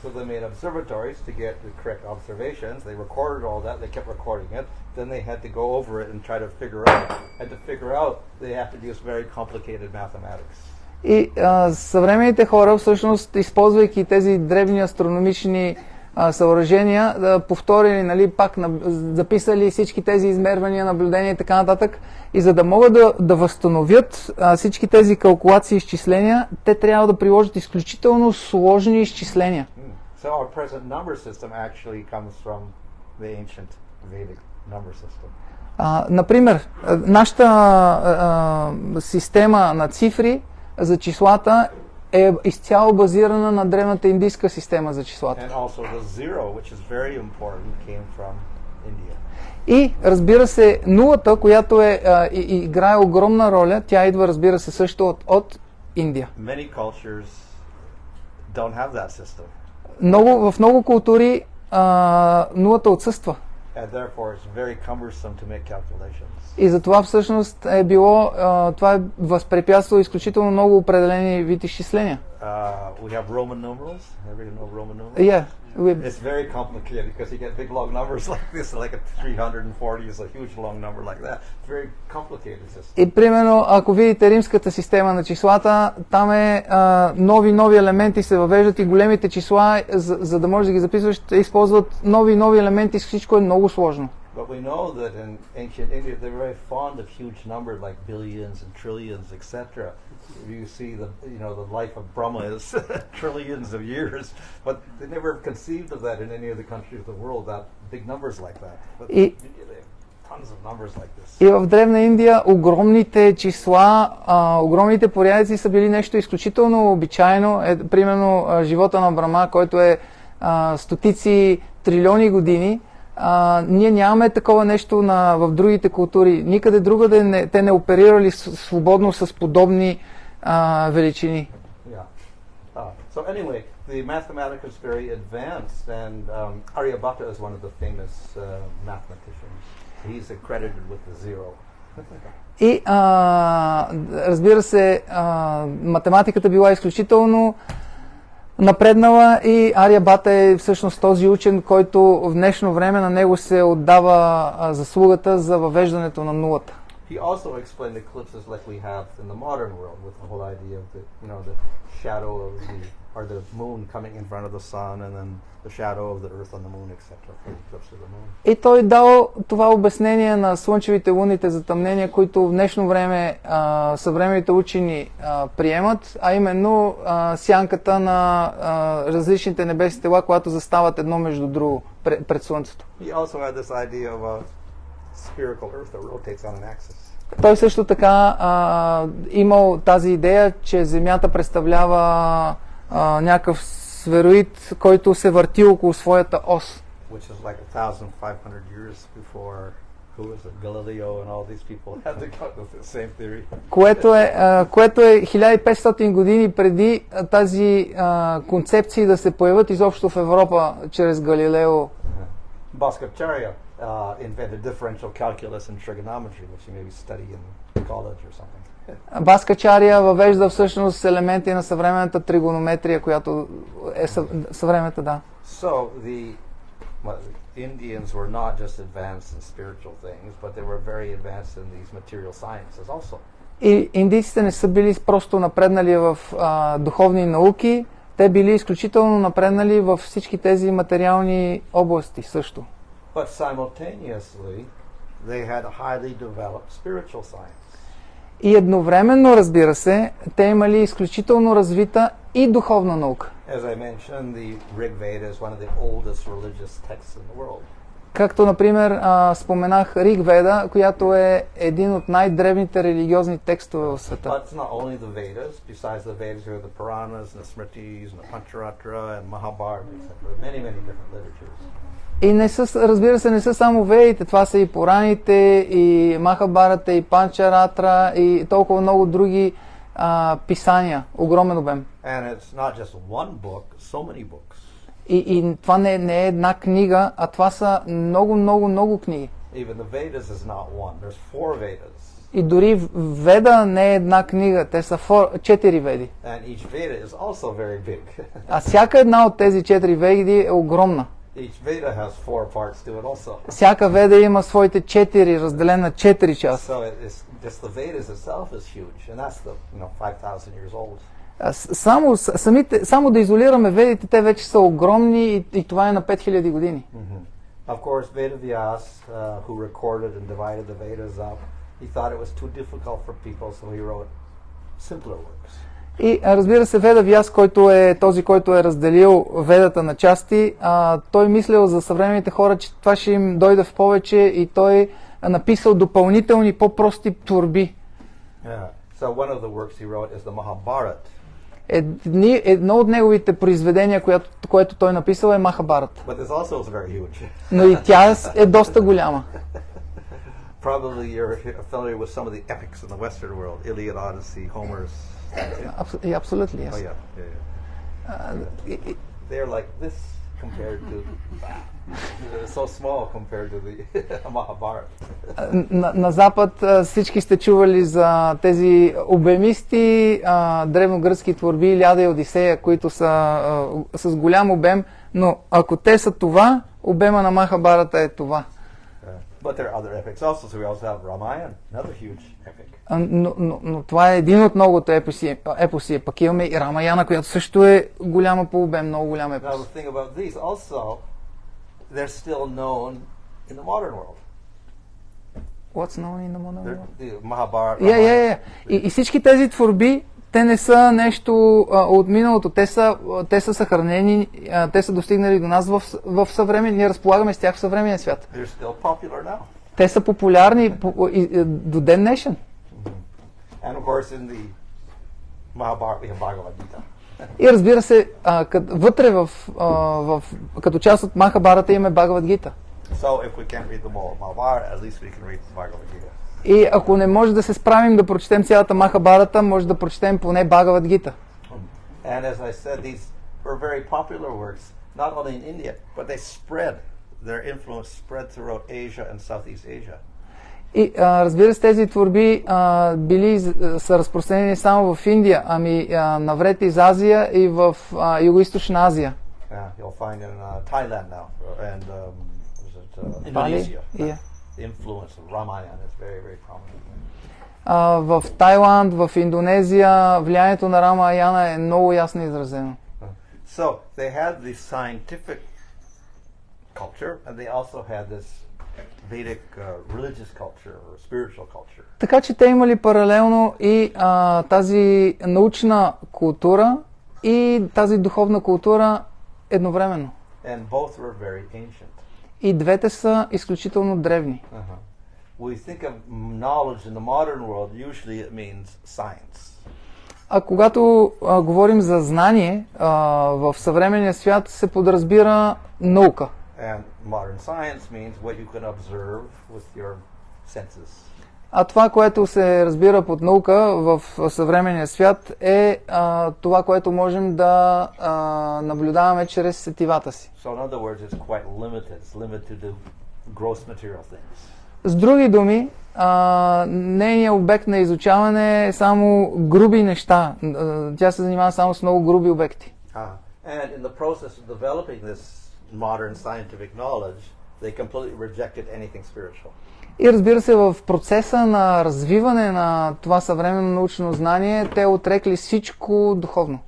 So they made observatories to get the correct observations. They recorded all that. They kept recording it. Then they had to go over it and try to figure out. And to figure out, they have to use very complicated mathematics. И съвременните хора, всъщност, използвайки тези древни астрономични съоръжения, да повторили, нали, пак записали всички тези измервания, наблюдения и така нататък. И за да могат да възстановят всички тези калкулации и изчисления, те трябва да приложат изключително сложни изчисления. So our present number system actually comes from the ancient Vedic number system. Например, нашата система на цифри за числата е изцяло базирана на древната индийска система за числата. И разбира се, нулата, която играе огромна роля, тя идва, разбира се, също от Индия. В много култури нулата отсъства. И затова всъщност е било, това е възпрепятствало изключително много определени вид изчисления. We have Roman numerals. Ever know Roman numerals? Yeah. It's very complicated because you get big long numbers like this, like a 340 is a huge long number like that. It's very complicated system. И примерно, ако видите римската система на числата, там е нови елементи се въвеждат и големите числа, за да можеш да ги записваш, използват нови елементи, всичко е много сложно. But we know that in ancient India they were very fond of huge numbers like billions and trillions, etc. You see the life of Brahma is trillions of years, but they never conceived of that in any of the countries of the world, that big numbers like that. But they have tons of numbers like this. И в Древна Индия огромните числа, огромните порядъци са били нещо изключително обичайно. Примерно живота на Брахма, който е стотици трилиони години. Ние нямаме такова нещо в другите култури. Никъде другаде те не оперирали свободно с подобни величини. So anyway, the mathematics is very advanced, and Aryabhata is one of the famous mathematicians. He's accredited with the zero. И разбира се, математиката била изключително напреднала и Ариабата е всъщност този учен, който в днешно време на него се отдава заслугата за въвеждането на нулата. He also explained eclipses like we have in the modern world with the whole idea of the shadow of the moon coming in front of the sun and then the shadow of the earth on the moon, etc. for the eclipse of the moon. И той дал това обяснение на слънчевите лунните затъмнения, които в днешно време съвременните учени приемат, а именно сянката на различните небесни тела, когато застават едно между друго пред слънцето. He also had this idea of a spherical earth that rotates on an axis. Той също така имал тази идея, че Земята представлява някакъв сфероид, който се върти около своята ос. Which is like 1500 years before Galileo and all these people had to come with the same theory. Което е 1500 години преди тази концепции да се появят изобщо в Европа чрез Галилео. Bhaskacharya invented differential calculus and trigonometry, which you maybe study in college or something. Бхаскачария въвежда всъщност елементи на съвременната тригонометрия, която е съвременната, да. So the Indians were not just advanced in spiritual things, but they were very advanced in these material sciences also. И индийците не са били просто напреднали в духовни науки, те били изключително напреднали във всички тези материални области също. But simultaneously, they had a highly developed spiritual science. И едновременно, разбира се, те имали изключително развита и духовна наука. As I mentioned, the Rig Veda is one of the oldest religious texts in the world. Както, например, споменах Риг Веда, която е един от най-древните религиозни текстове в света. But it's not only the Vedas. Besides the Vedas, there are the Puranas, and the Smritis, and the Pancharatra, and Mahabharata, etc. Many different literatures. И разбира се, не са само ведите, това са и Пураните, и Махабарата, и Панчаратра, и толкова много други писания, огромен обем. And it's not just one book, so many books. И това не е една книга, а това са много книги. Even the Vedas is not one. There's 4 Vedas. И дори Веда не е една книга, те са 4 веди. And each Veda is also very big. А всяка една от тези 4 веди е огромна. Each Veda has 4 parts to it also. Всяка веда има своите 4, разделен на 4 части. So it's just the Vedas itself is huge, and that's the 5,000 years old. Само да изолираме ведите, те вече са огромни и това е на 5000 години. Of course, Vedavyas, who recorded and divided the Vedas up, he thought it was too difficult for people, so he wrote simpler works. И разбира се, Ведавяс, който е този, който е разделил Ведата на части, той мислил за съвременните хора, че това ще им дойде в повече и той написал допълнителни по-прости творби. Yeah. So one of the works he wrote is the Mahabharata. Едно от неговите произведения, което той написал, е Махабарат. But this also is very huge. Но и тя е доста голяма. Probably you're familiar with some of the epics in the Western world, Iliad, Odyssey, Homer's. Absolutely, yes. Oh yeah. They're like this compared to. They're so small compared to the Mahabharata. На Запад всички сте чували за тези обемисти древногръцки творби Илиада и Одисея, които са с голям обем, но ако те са това, обема на Махабарата е това. But there are other epics also, so we also have Ramayana, another huge epic. Но това е един от многото епоси. Пък имаме и Рамаяна, която също е голяма по обем, много голям епос. Now the thing about these also, they're still known in the modern world. What's known in the modern world? The Mahabharata. Yeah. И всички тези творби, те не са нещо от миналото, те са съхранени, те са достигнали до нас в съвремен, ние разполагаме с тях в съвременния свят. They're still popular now. Те са популярни до ден днешен. And of course in the Mahabharata we have Bhagavad Gita. И разбира се, вътре като част от Махабарата имаме Бхагавад Гита. So if we can't read the whole Mahabharata, at least we can read the Bhagavad Gita. И ако не може да се справим да прочетем цялата Махабарата, може да прочетем поне Бхагавад Гита. And as I said, these were very popular works, not only in India, but they spread. Their influence spread throughout Asia and Southeast Asia. И разбира се, тези творби са разпространени само в Индия, ами навред из Азия и в Юго-Источна Азия. Yeah, you'll find in Thailand now and Indonesia. Yeah. The influence of Ramayana is very, very prominent. В Тайланд, в Индонезия влиянието на Рамаяна е много ясно изразено. So they had the scientific culture and they also had this Vedic religious culture or spiritual culture. Така че те имали паралелно и тази научна култура и тази духовна култура едновременно. And both were very ancient. И двете са изключително древни. We think of knowledge in the modern world, usually it means science. А когато говорим за знание, в съвременния свят се подразбира наука. And modern science means what you can observe with your senses. А това, което се разбира под наука в съвременния свят е това, което можем да наблюдаваме чрез сетивата си. So in other words, it's quite limited. It's limited to gross material things. С други думи, нейният обект на изучаване е само груби неща. Тя се занимава само с много груби обекти. And in the process of developing this modern scientific knowledge, they completely rejected anything spiritual. И разбира се, в процеса на развиване на това съвременно научно знание, те отрекли всичко духовно.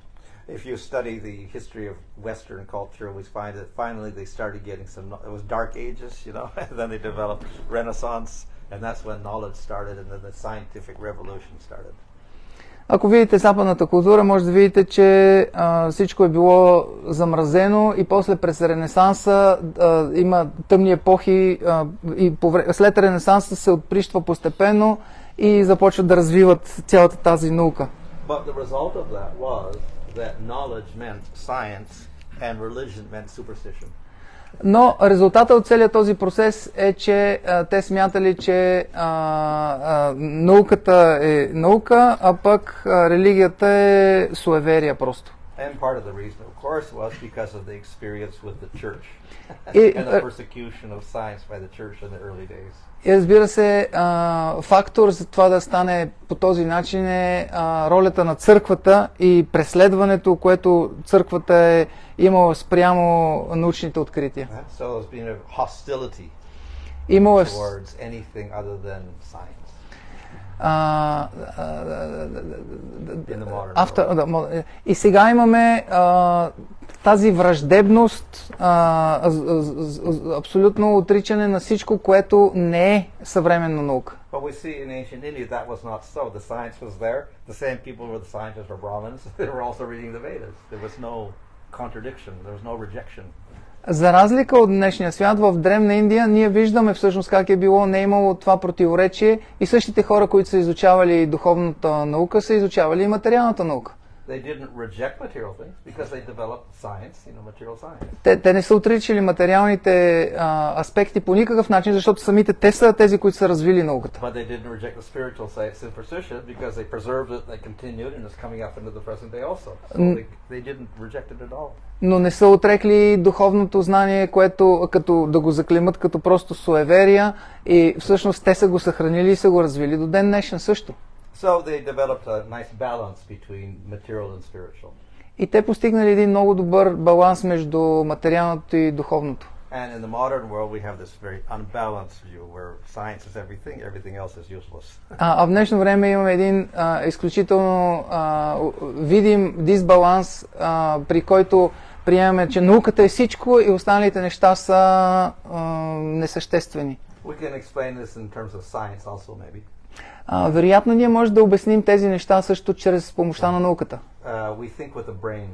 If you study the history of Western culture, we find that finally they started getting some. It was Dark Ages, you know, and then they developed Renaissance, and that's when knowledge started, and then the scientific revolution started. Ако видите западната култура, може да видите, че всичко е било замразено и после през Ренесанса има тъмни епохи и след Ренесанса се отприщва постепенно и започват да развиват цялата тази наука. But the result of that was that knowledge meant science and religion meant superstition. Но резултата от целият този процес е, че те смятали, че науката е наука, а пък религията е суеверие просто. And part of the reason, of course, was because of the experience with the church and the persecution of science by the church in the early days. И разбира се, фактор за това да стане по този начин е ролята на църквата и преследването, което църквата е имала спрямо научните открития. So there's been a hostility towards anything other than science in the modern world. И сега имаме тази враждебност, абсолютно отричане на всичко, което не е съвременна наука. But we see in ancient India that was not so. The science was there. The same people were the scientists were Brahmins. They were also reading the Vedas. There was no contradiction. There was no rejection. За разлика от днешния свят, в древна Индия ние виждаме всъщност как е било, не е имало това противоречие и същите хора, които са изучавали духовната наука, са изучавали и материалната наука. They didn't reject material things because they developed science, material science. Те не са отричали материалните аспекти по никакъв начин, защото самите те са тези, които са развили науката. But they didn't reject the spiritual superstition because they preserved it, they continued, and it's coming up into the present day also. So they didn't reject it at all. Но не са отрекли духовното знание, което като да го заклемат като просто суеверия и всъщност те са го съхранили и са го развили до ден днешен също. So they developed a nice balance between material and spiritual. И те постигнали един много добър баланс между материалното и духовното. And in the modern world we have this very unbalanced view where science is everything, everything else is useless. А в днешно време имаме един изключително видим дисбаланс, при който приемаме, че науката е всичко и останалите неща са несъществени. We can explain this in terms of science also maybe. Вероятно ние може да обясним тези неща също чрез помощта на науката. We think with the brain.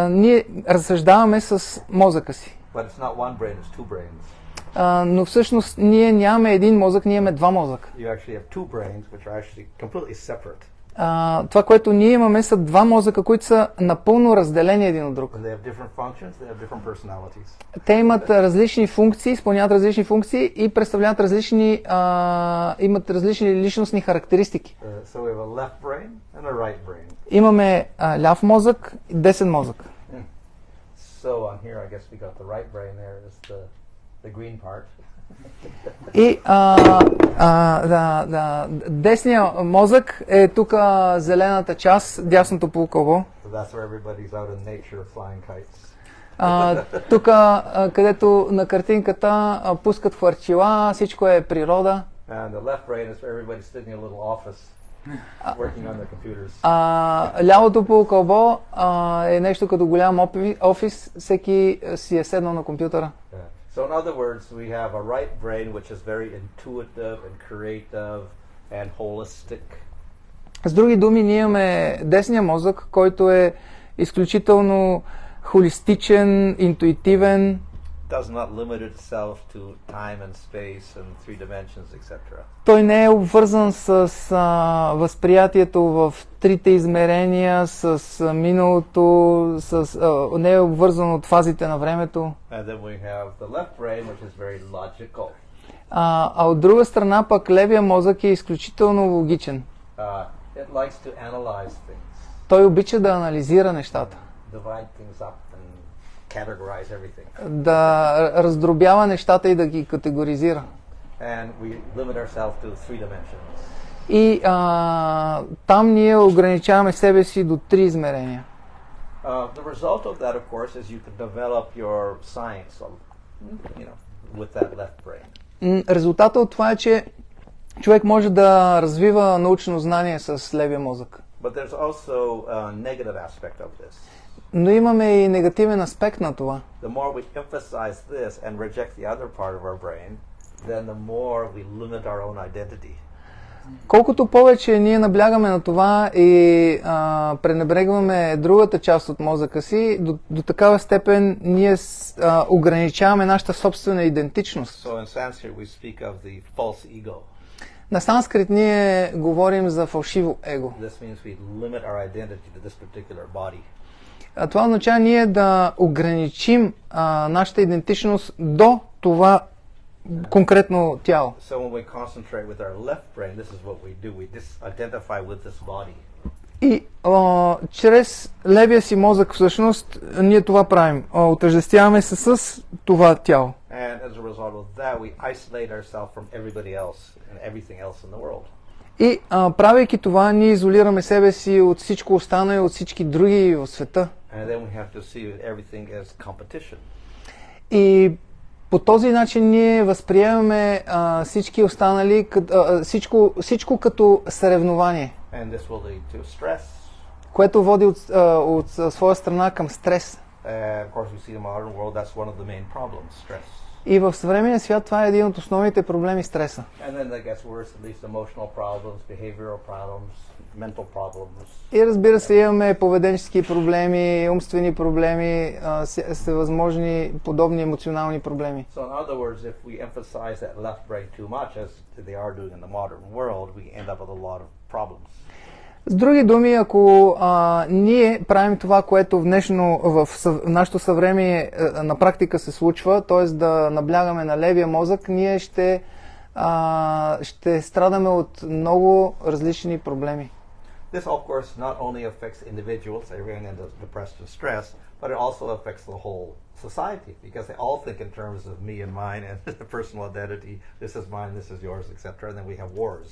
Ние разсъждаваме с мозъка си. But it's not one brain, it's two brains. Но всъщност ние нямаме един мозък, ние имаме два мозъка. You actually have two brains which are actually completely separate. Това, което ние имаме, са два мозъка, които са напълно разделени един от друг. Те имат различни функции, изпълняват различни функции и представляват различни, имат различни личностни характеристики. Имаме ляв мозък и десен мозък. И десния мозък е тук зелената част, дясното полукълбо. Тук, където на картинката пускат хвърчила, всичко е природа. Лявото полукълбо е нещо като голям офис, всеки си е седнал на компютъра. So in other words, we have a right brain which is very intuitive and creative and holistic. С други думи, ние имаме десния мозък, който е изключително холистичен, интуитивен. Does not limit itself to time and space and three dimensions, etc. Той не е обвързан с възприятието в трите измерения, с миналото, не е обвързан от фазите на времето. And then we have the left brain, which is very logical. А от друга страна пък левия мозък е изключително логичен. It likes to analyze things. Той обича да анализира нещата. Divide things up and categorize everything. Да раздробява нещата и да ги категоризира. And we limit ourselves to three dimensions. И там ние ограничаваме себе си до три измерения. The result of that, of course, is you can develop your science, with that left brain. Резултатът от това е, че човек може да развива научно знание с левия мозък. But there's also a negative aspect of this. Но имаме и негативен аспект на това. The more we emphasize this and reject the other part of our brain, then the more we limit our own identity. Колкото повече ние наблягаме на това и пренебрегваме другата част от мозъка си, до такава степен ние ограничаваме нашата собствена идентичност. So in Sanskrit we speak of the false ego. На санскрит ние говорим за фалшиво его. This means we limit our identity to this particular body. Това означава ние да ограничим нашата идентичност до това конкретно тяло. So when we concentrate with our left brain, this is what we do. We identify with this body. И чрез левия си мозък всъщност ние това правим. Отъждествяваме се с това тяло. And as a result of that, we isolate ourselves from everybody else and everything else in the world. И правейки това, ние изолираме себе си от всичко останало и от всички други в света. And then we have to see everything as competition. И по този начин ние възприемаме всички останали, всичко като съревнование, And this will lead to stress. което води от своя страна към стрес. Of course, we see in the modern world that's one of the main problems, stress. И в съвременния свят това е един от основните проблеми, стреса. And then that gets worse, at least emotional problems, behavioral problems, mental problems. И разбира се, имаме поведенчески проблеми, умствени проблеми, всевъзможни подобни емоционални проблеми. So in other words, if we emphasize that left brain too much, as they are doing in the modern world, we end up with a lot of problems. С други думи, ако ние правим това, което в нашето съвремие на практика се случва, т.е. да наблягаме на левия мозък, ние ще страдаме от много различни проблеми. This, of course, not only affects individuals, everyone ends up depressed and stressed, but it also affects the whole society, because they all think in terms of me and mine and personal identity, this is mine, this is yours, etc., and then we have wars.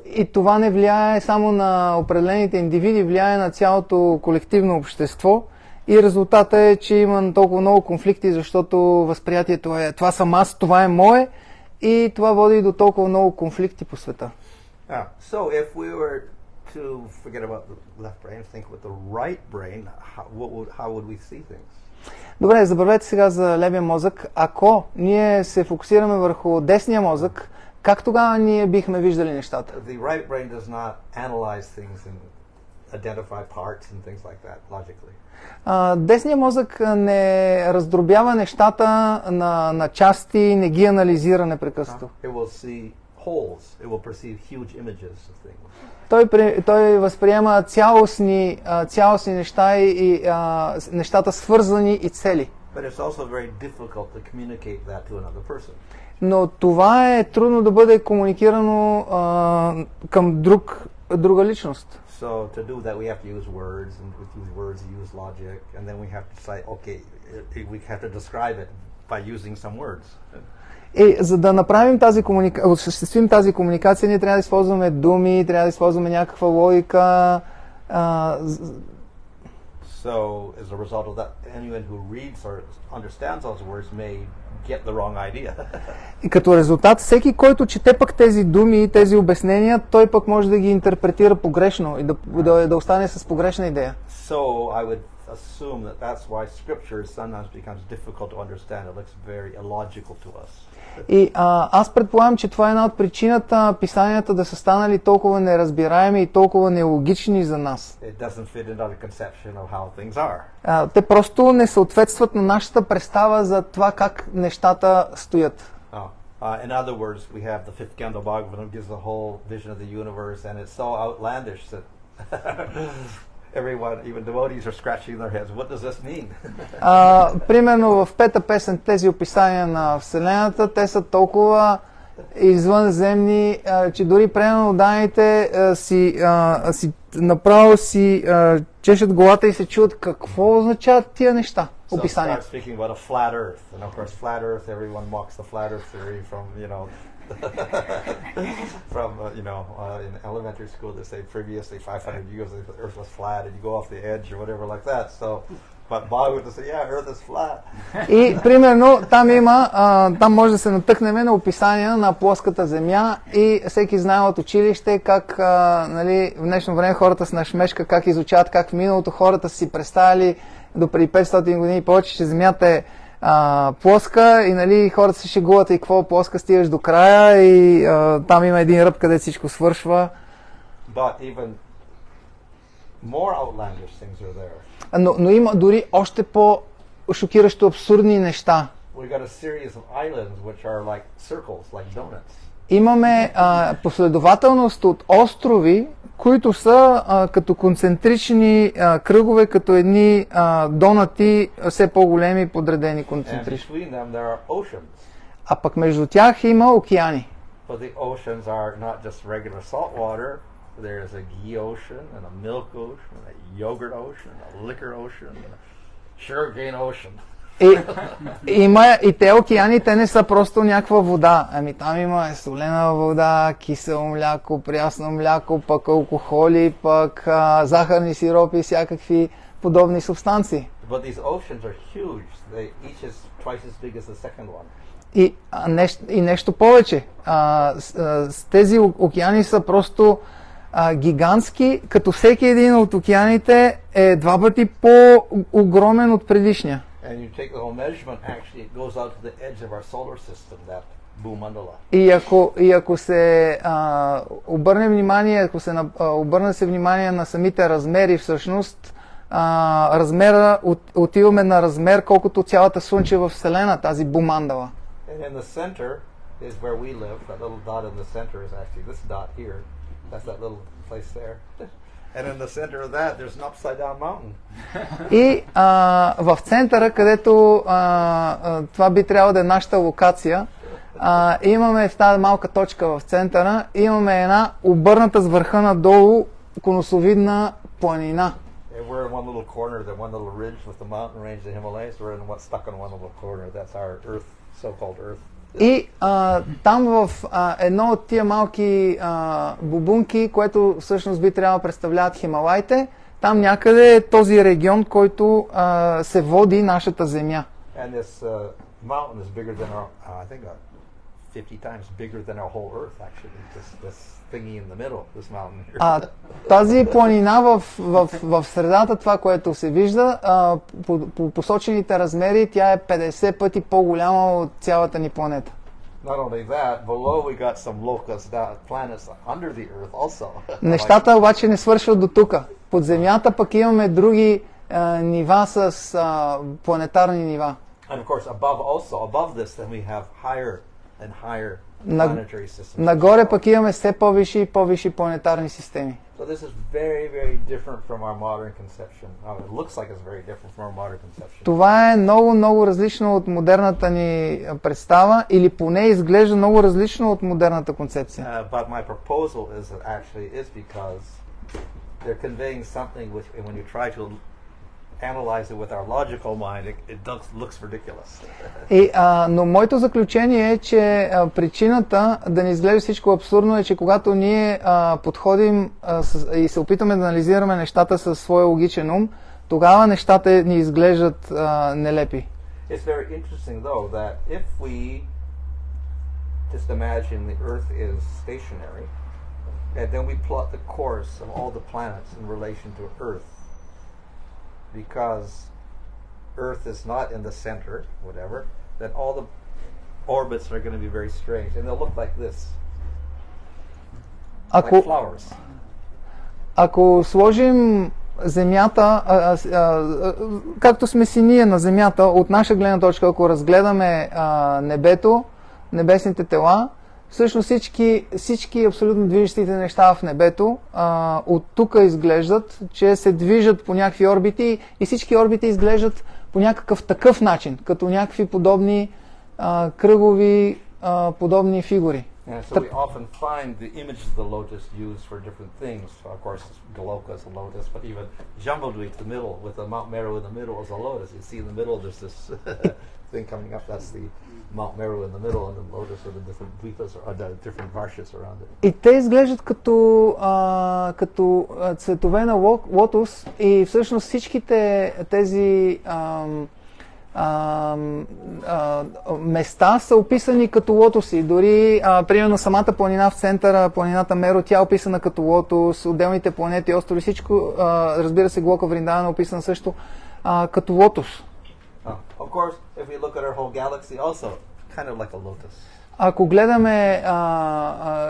И това не влияе само на определените индивиди, влияе на цялото колективно общество. И резултатът е, че има толкова много конфликти, защото възприятието е това съм аз, това е мое, и това води до толкова много конфликти по света. So if we were to forget about the left brain, think with the right brain, how would we see things? Добре, забравете сега за левия мозък. Ако ние се фокусираме върху десния мозък, как тогава ние бихме виждали нещата? The right brain does not analyze things and identify parts and things like that logically. Десният мозък не раздробява нещата на части, не ги анализира непрекъснато. It will see wholes. It will perceive huge images of things. Той възприема цялостни неща и нещата свързани и цели. But it's also very difficult to communicate that to another person. Но това е трудно да бъде комуникирано към друга личност. So to do that we have to use words, and with these words use logic, and then we have to say, okay, we have to describe it by using some words. И за да направим осъществим тази комуникация, ние трябва да използваме думи, трябва да използваме някаква логика. So as a result of that, anyone who reads or understands those words may get the wrong idea. И като резултат, всеки, който чете пък тези думи и тези обяснения, той пък може да ги интерпретира погрешно и да остане с погрешна идея. So I would assume that that's why scripture sometimes becomes difficult to understand. It looks very illogical to us. И аз предполагам, че това е една от причината писанията да са станали толкова неразбираеми и толкова нелогични за нас. Те просто не съответстват на нашата представа за това как нещата стоят. In other words, we have the fifth Canto Bhagavatam gives the whole vision of the universe, and it's so outlandish that everyone, even devotees, are scratching their heads. What does this mean? Примерно в пета песен тези описания на Вселената, те са толкова извънземни, че дори примерно даните направо си чешат главата и се чуят какво означават тия неща. Описания. So speaking about a flat earth, and of course flat earth, everyone mocks the flat earth theory from, in elementary school they say previously 500 years the earth was flat and you go off the edge or whatever like that. So but Bhagavad say earth is flat. И примерно там може да се натъкнем на описания на плоската земя и всеки знае от училище как в днешно време хората с нашмешка как изучават как в миналото хората си представили до преди 500 години повече, че земята е плоска и хората се шегуват и какво плоска стигаш до края и там има един ръб, където всичко свършва. But even more outlandish things are there. Но има дори още по-шокиращо абсурдни неща. We got a series of islands which are like circles, like donuts. Имаме последователност от острови, които са като концентрични кръгове, като едни донати, все по-големи, подредени концентрични. А пък между тях има океани. There's a ghee ocean and a milk ocean, a yogurt ocean, a liquor ocean, and a sugarcane ocean. И те океани, те не са просто някаква вода. Там има солена вода, кисело мляко, прясно мляко, пък алкохоли, пък захарни сиропи и всякакви подобни субстанции. But these oceans are huge. They each is twice as big as the second one. И нещо повече. Тези океани са просто гигантски, като всеки един от океаните е 2 пъти по-огромен от предишния. And you take the whole measurement, actually it goes out to the edge of our solar system, that Bhumandala. И ако се обърне внимание, обърне се внимание на самите размери, всъщност размера отиваме на размер колкото цялата Слънчева вселена, тази Бумандала. And in the center is where we live. That little dot in the center is actually this dot here. That's that little place there. And in the center of that, there's an upside down mountain. И в центъра, където това би трябвало да е нашата локация, имаме в тази малка точка в центъра, имаме една обърната с върха надолу конусовидна планина. And we're in one little corner, the one little ridge with the mountain range, the Himalayas. We're in stuck in one little corner. That's our Earth, so-called Earth. И там в едно от тия малки бубунки, което всъщност би трябвало да представляват Хималайте, там някъде е този регион, който се води нашата земя. And this mountain is bigger than our, I think 50 times bigger than our whole Earth, actually. This thingy in the middle, this mountain here. Тази планина в средата, това, което се вижда, по посочените размери, тя е 50 пъти по-голяма от цялата ни планета. Not only that, below we got some locust planets under the Earth also. Нещата обаче не свършват до тук. Под Земята пък имаме други нива с планетарни нива. And of course, above this, then we have higher and higher planetary systems. Нагоре пък имаме все по-висши и по-висши планетарни системи. So this is very, very different from our modern conception. It looks like it's very different from our modern conception. Това е много различно от модерната ни представа, или поне изглежда много различно от модерната концепция. But my proposal is that actually is because they're conveying something which, when you try to analyze it with our logical mind, it looks ridiculous. Но моето заключение е, че причината да ни изглежда всичко абсурдно е, че когато ние подходим и се опитаме да анализираме нещата със своя логичен ум, тогава нещата ни изглеждат нелепи. It's very interesting though that if we just imagine the Earth is stationary, and then we plot the course of all the planets in relation to Earth, because Earth is not in the center, whatever, then all the orbits are going to be very strange, and they'll look like this, like flowers. Ако сложим Земята, както сме си ние на Земята, от наша гледна точка, ако разгледаме небето, небесните тела, всъщност всички абсолютно движещите неща в небето от тук изглеждат, че се движат по някакви орбити и всички орбити изглеждат по някакъв такъв начин, като някакви подобни кръгови подобни фигури. And so we often find the images of the lotus used for different things. Of course, Goloka is a lotus, but even Jambudvip, the middle, with the Mount Meru in the middle is a lotus. You see in the middle there's this thing coming up, that's the Mount Meru in the middle, and the lotus are the different dvipas, or the different varshas around it. И те изглеждат като цветове на лотос, и всъщност всичките тези места са описани като лотоси. Дори, примерно, самата планина в центъра, планината Меро, тя е описана като лотос, отделните планети, острови, всичко, разбира се, Глока Вриндавана е описана също като лотос. Of course, if we look at our whole galaxy also, kind of like a lotus. Ако гледаме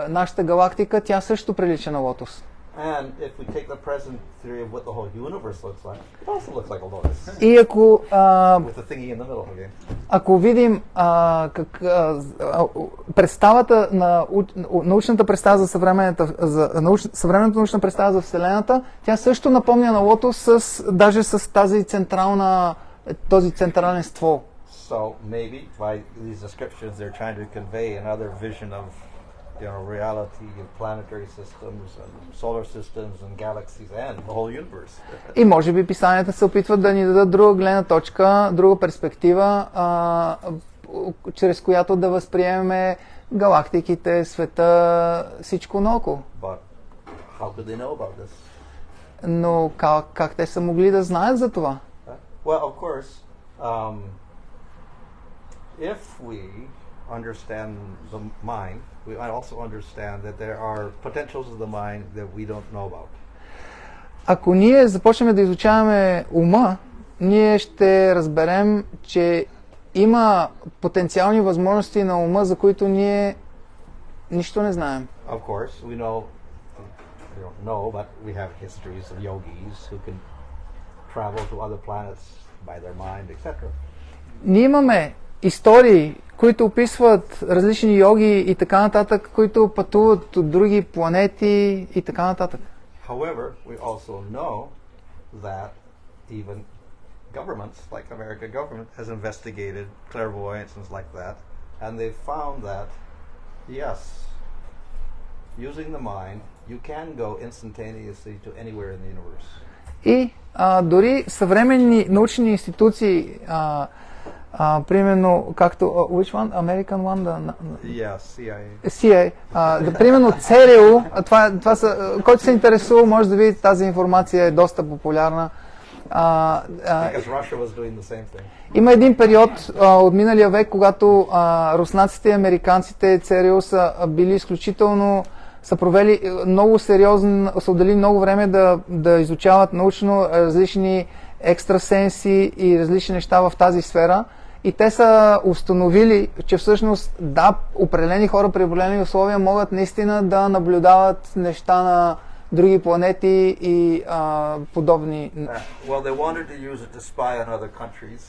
нашата галактика, тя също прилича на лотос. And if we take the present theory of what the whole universe looks like, it also looks like a lotus. И ако with the thingy in the middle again. Ако видим представата на научната представа за съвременната научна представа за Вселената, тя също напомня на лотос, даже с този централен ствол. So maybe by these descriptions they're trying to convey another vision of reality and planetary systems and solar systems and galaxies and the whole universe. И може би писанията се опитват да ни дадат друга гледна точка, друга перспектива, чрез която да възприемем галактиките, света, всичко наоколо. But how could they know about this? Но как те са могли да знаят за това? Well, of course, if we understand the mind, we might also understand that there are potentials of the mind that we don't know about. Ако ние започнем да изучаваме ума, ние ще разберем, че има потенциални възможности на ума, за които ние нищо не знаем. Of course, we don't know, but we have histories of yogis who can travel to other planets by their mind, etc. Ние имаме истории, които описват различни йоги и така нататък, които пътуват от други планети и така нататък. However, we also know that even governments, like American government, has investigated clairvoyance and like that, and they've found that, yes, using the mind, you can go instantaneously to anywhere in the universe. И дори съвременни научни институции, примерно, както, which one? American one? Yeah, CIA. CIA. Примерно ЦРУ, който се интересува, може да види тази информация, е доста популярна. Because Russia was doing the same thing. Има един период от миналия век, когато руснаците и американците, ЦРУ са били изключително, са провели много сериозно, са отдали много време да изучават научно различни екстрасенси и различни неща в тази сфера. И те са установили, че всъщност да, определени хора при определени условия могат наистина да наблюдават неща на други планети и подобни. Well, they wanted to use it to spy on other countries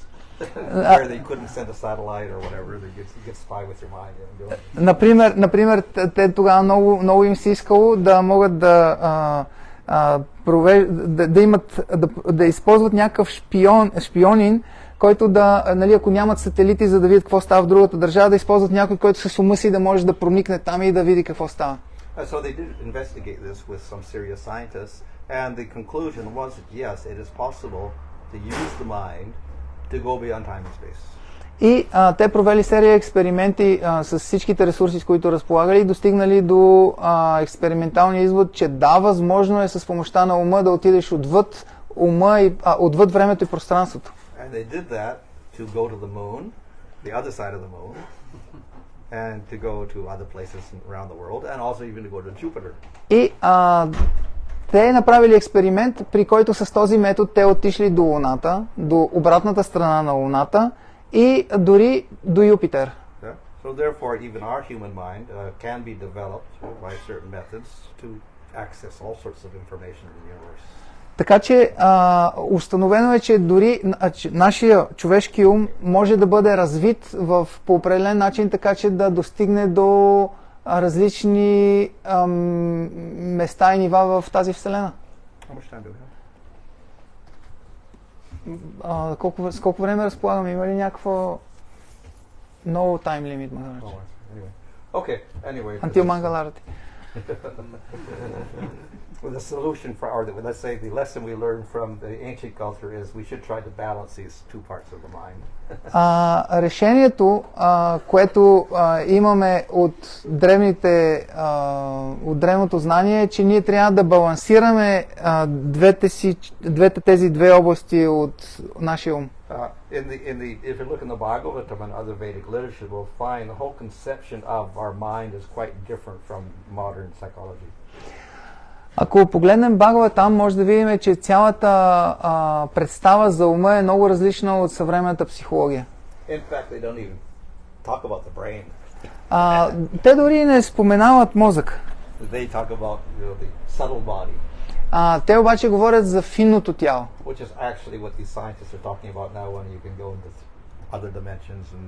where they couldn't send a satellite or whatever. They could spy with your mind. Например, те тогава много им се искало да могат да използват някакъв шпионин, който да, нали, ако нямат сателити, за да видят какво става в другата държава, да използват някой, който с ума си да може да проникне там и да види какво става. So they did investigate this with some serious scientists, and the conclusion was that yes, it is possible to use the mind to go beyond time and space. И те провели серия експерименти с всичките ресурси, с които разполагали, и достигнали до експерименталния извод, че да, възможно е с помощта на ума да отидеш отвъд ума и отвъд времето и пространството. And they did that to go to the moon, the other side of the moon, and to go to other places around the world, and also even to go to Jupiter. И те направили експеримент, при който с този метод те отишли до Луната, до обратната страна на Луната и дори до Юпитер. Yeah? So therefore, even our human mind can be developed by certain methods to access all sorts of information in the universe. Така че установено е, че дори нашия човешки ум може да бъде развит по определен начин, така че да достигне до различни места и нива в тази вселена. С колко време разполагаме? Има ли някакво no time limit? Okay, anyway. Until Mangalarati. Well, the solution for, or let's say the lesson we learned from the ancient culture is we should try to balance these two parts of the mind. Решението, което имаме от древното знание, е, че ние трябва да балансираме тези две области от нашия ум. If you look in the Bhagavatam and other Vedic literature, we'll find the whole conception of our mind is quite different from modern psychology. Ако погледнем Бхагаватам, може да видим, че цялата представа за ума е много различна от съвременната психология. In fact, they don't even talk about the brain. Те дори не споменават мозък. They talk about the subtle body. Те обаче говорят за финното тяло. Which is actually what these scientists are talking about now when you can go into other dimensions and,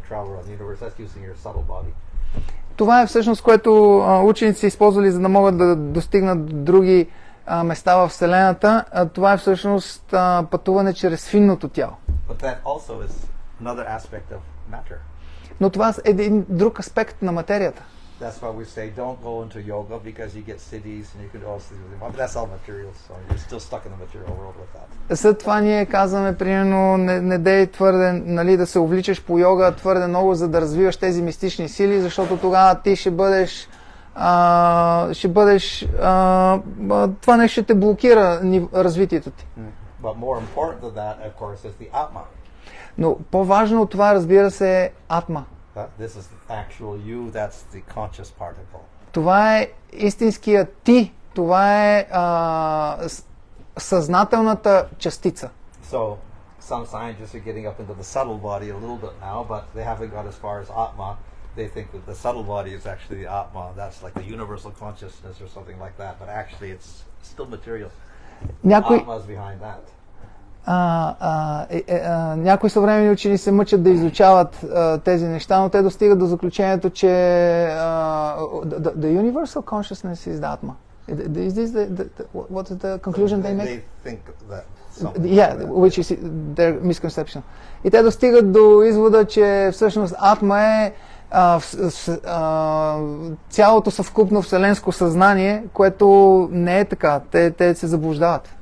travel around the universe. That's using your subtle body. Това е всъщност, което ученици са използвали, за да могат да достигнат до други места в Вселената. Това е всъщност пътуване чрез финното тяло. Но това е един друг аспект на материята. That's why we say don't go into yoga because you get cities and you can also but that's all material, so you're still stuck in the material world with that. След това ние казваме, примерно, не дей твърде, нали, да се увличаш по йога твърде много, за да развиваш тези мистични сили, защото тогава ти ще бъдеш това нещо ще те блокира развитието ти. But more important than that, of course, is the atma. Но по-важно от това, разбира се, е атма. This is the actual you, that's the conscious particle. Това е истинският ти, това е съзнателната частица. So some scientists are getting up into the subtle body a little bit now, but they haven't got as far as Atma. They think that the subtle body is actually the Atma. That's like the universal consciousness or something like that. But actually, it's still material. Atma is behind that. Някои съвременни учени се мъчат да изучават тези неща, но те достигат до заключението, че the universal consciousness is the Atma. Is this what is the conclusion they make? They think that. Which is their misconception. И те достигат до извода, че всъщност Атма е цялото съвкупно вселенско съзнание, което не е така. Те се заблуждават.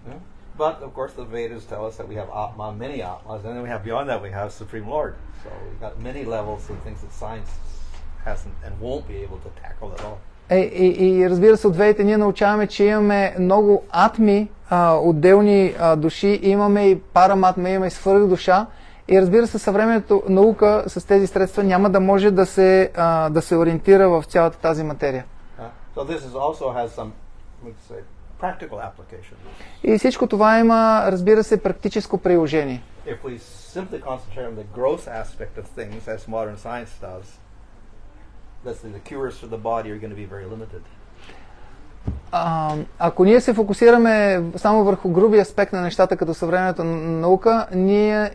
But of course the Vedas tell us that we have Atma, many Atmas, and then we have beyond that we have Supreme Lord. So we've got many levels of things that science hasn't and won't be able to tackle at all. И разбира се, от Ведите ние научаваме, че имаме много атми, отделни души, имаме и параматма, имаме и свръхдуша. И разбира се, съвременната наука с тези средства няма да може да се ориентира в цялата тази материя. So this also has some, practical application. И всичко това има, разбира се, практическо приложение. If we simply concentrate on the gross aspect of things, as modern science does, the cures for the body are going to be very limited. Ако ние се фокусираме само върху груби аспект на нещата като съвременната наука, ние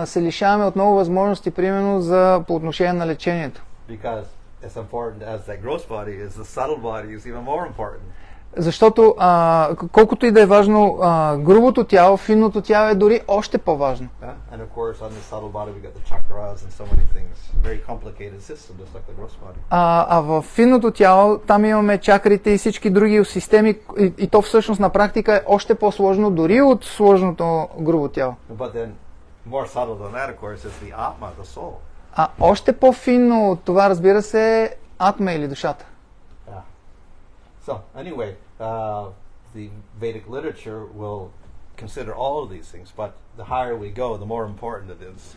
се лишаваме от много възможности, примерно по отношение на лечението. Because as important as that gross body is, the subtle body is even more important. Защото колкото и да е важно грубото тяло, финното тяло е дори още по-важно. And of course on the subtle body we got the chakras and so many things. Very complicated system, just like the gross body. В финното тяло там имаме чакрите и всички други системи и то всъщност на практика е още по-сложно дори от сложното грубо тяло. But then more subtle than that of course is the Atma, the soul. Още по-финно от това, разбира се, е атма или душата. So anyway, the Vedic literature will consider all of these things, but the higher we go, the more important it is.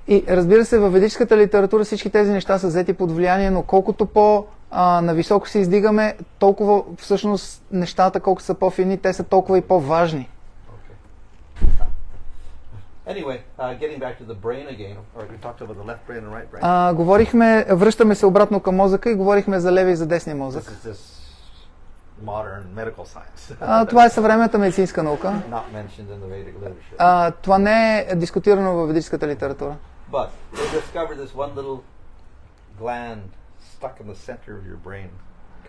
И разбира се, във ведическата литература всички тези неща са взети под влияние, но колкото нависоко се издигаме, толкова всъщност нещата, колкото са по-фини, те са толкова и по-важни. Anyway, getting back to the brain again, or we talked about the left brain and right brain. Връщаме се обратно към мозъка и говорихме за левия и за десния мозък. This is modern medical science. Това е съвременната медицинска наука. Not mentioned in the Vedic literature. Това не е дискутирано във ведическата литература. But they discovered this one little gland stuck in the center of your brain,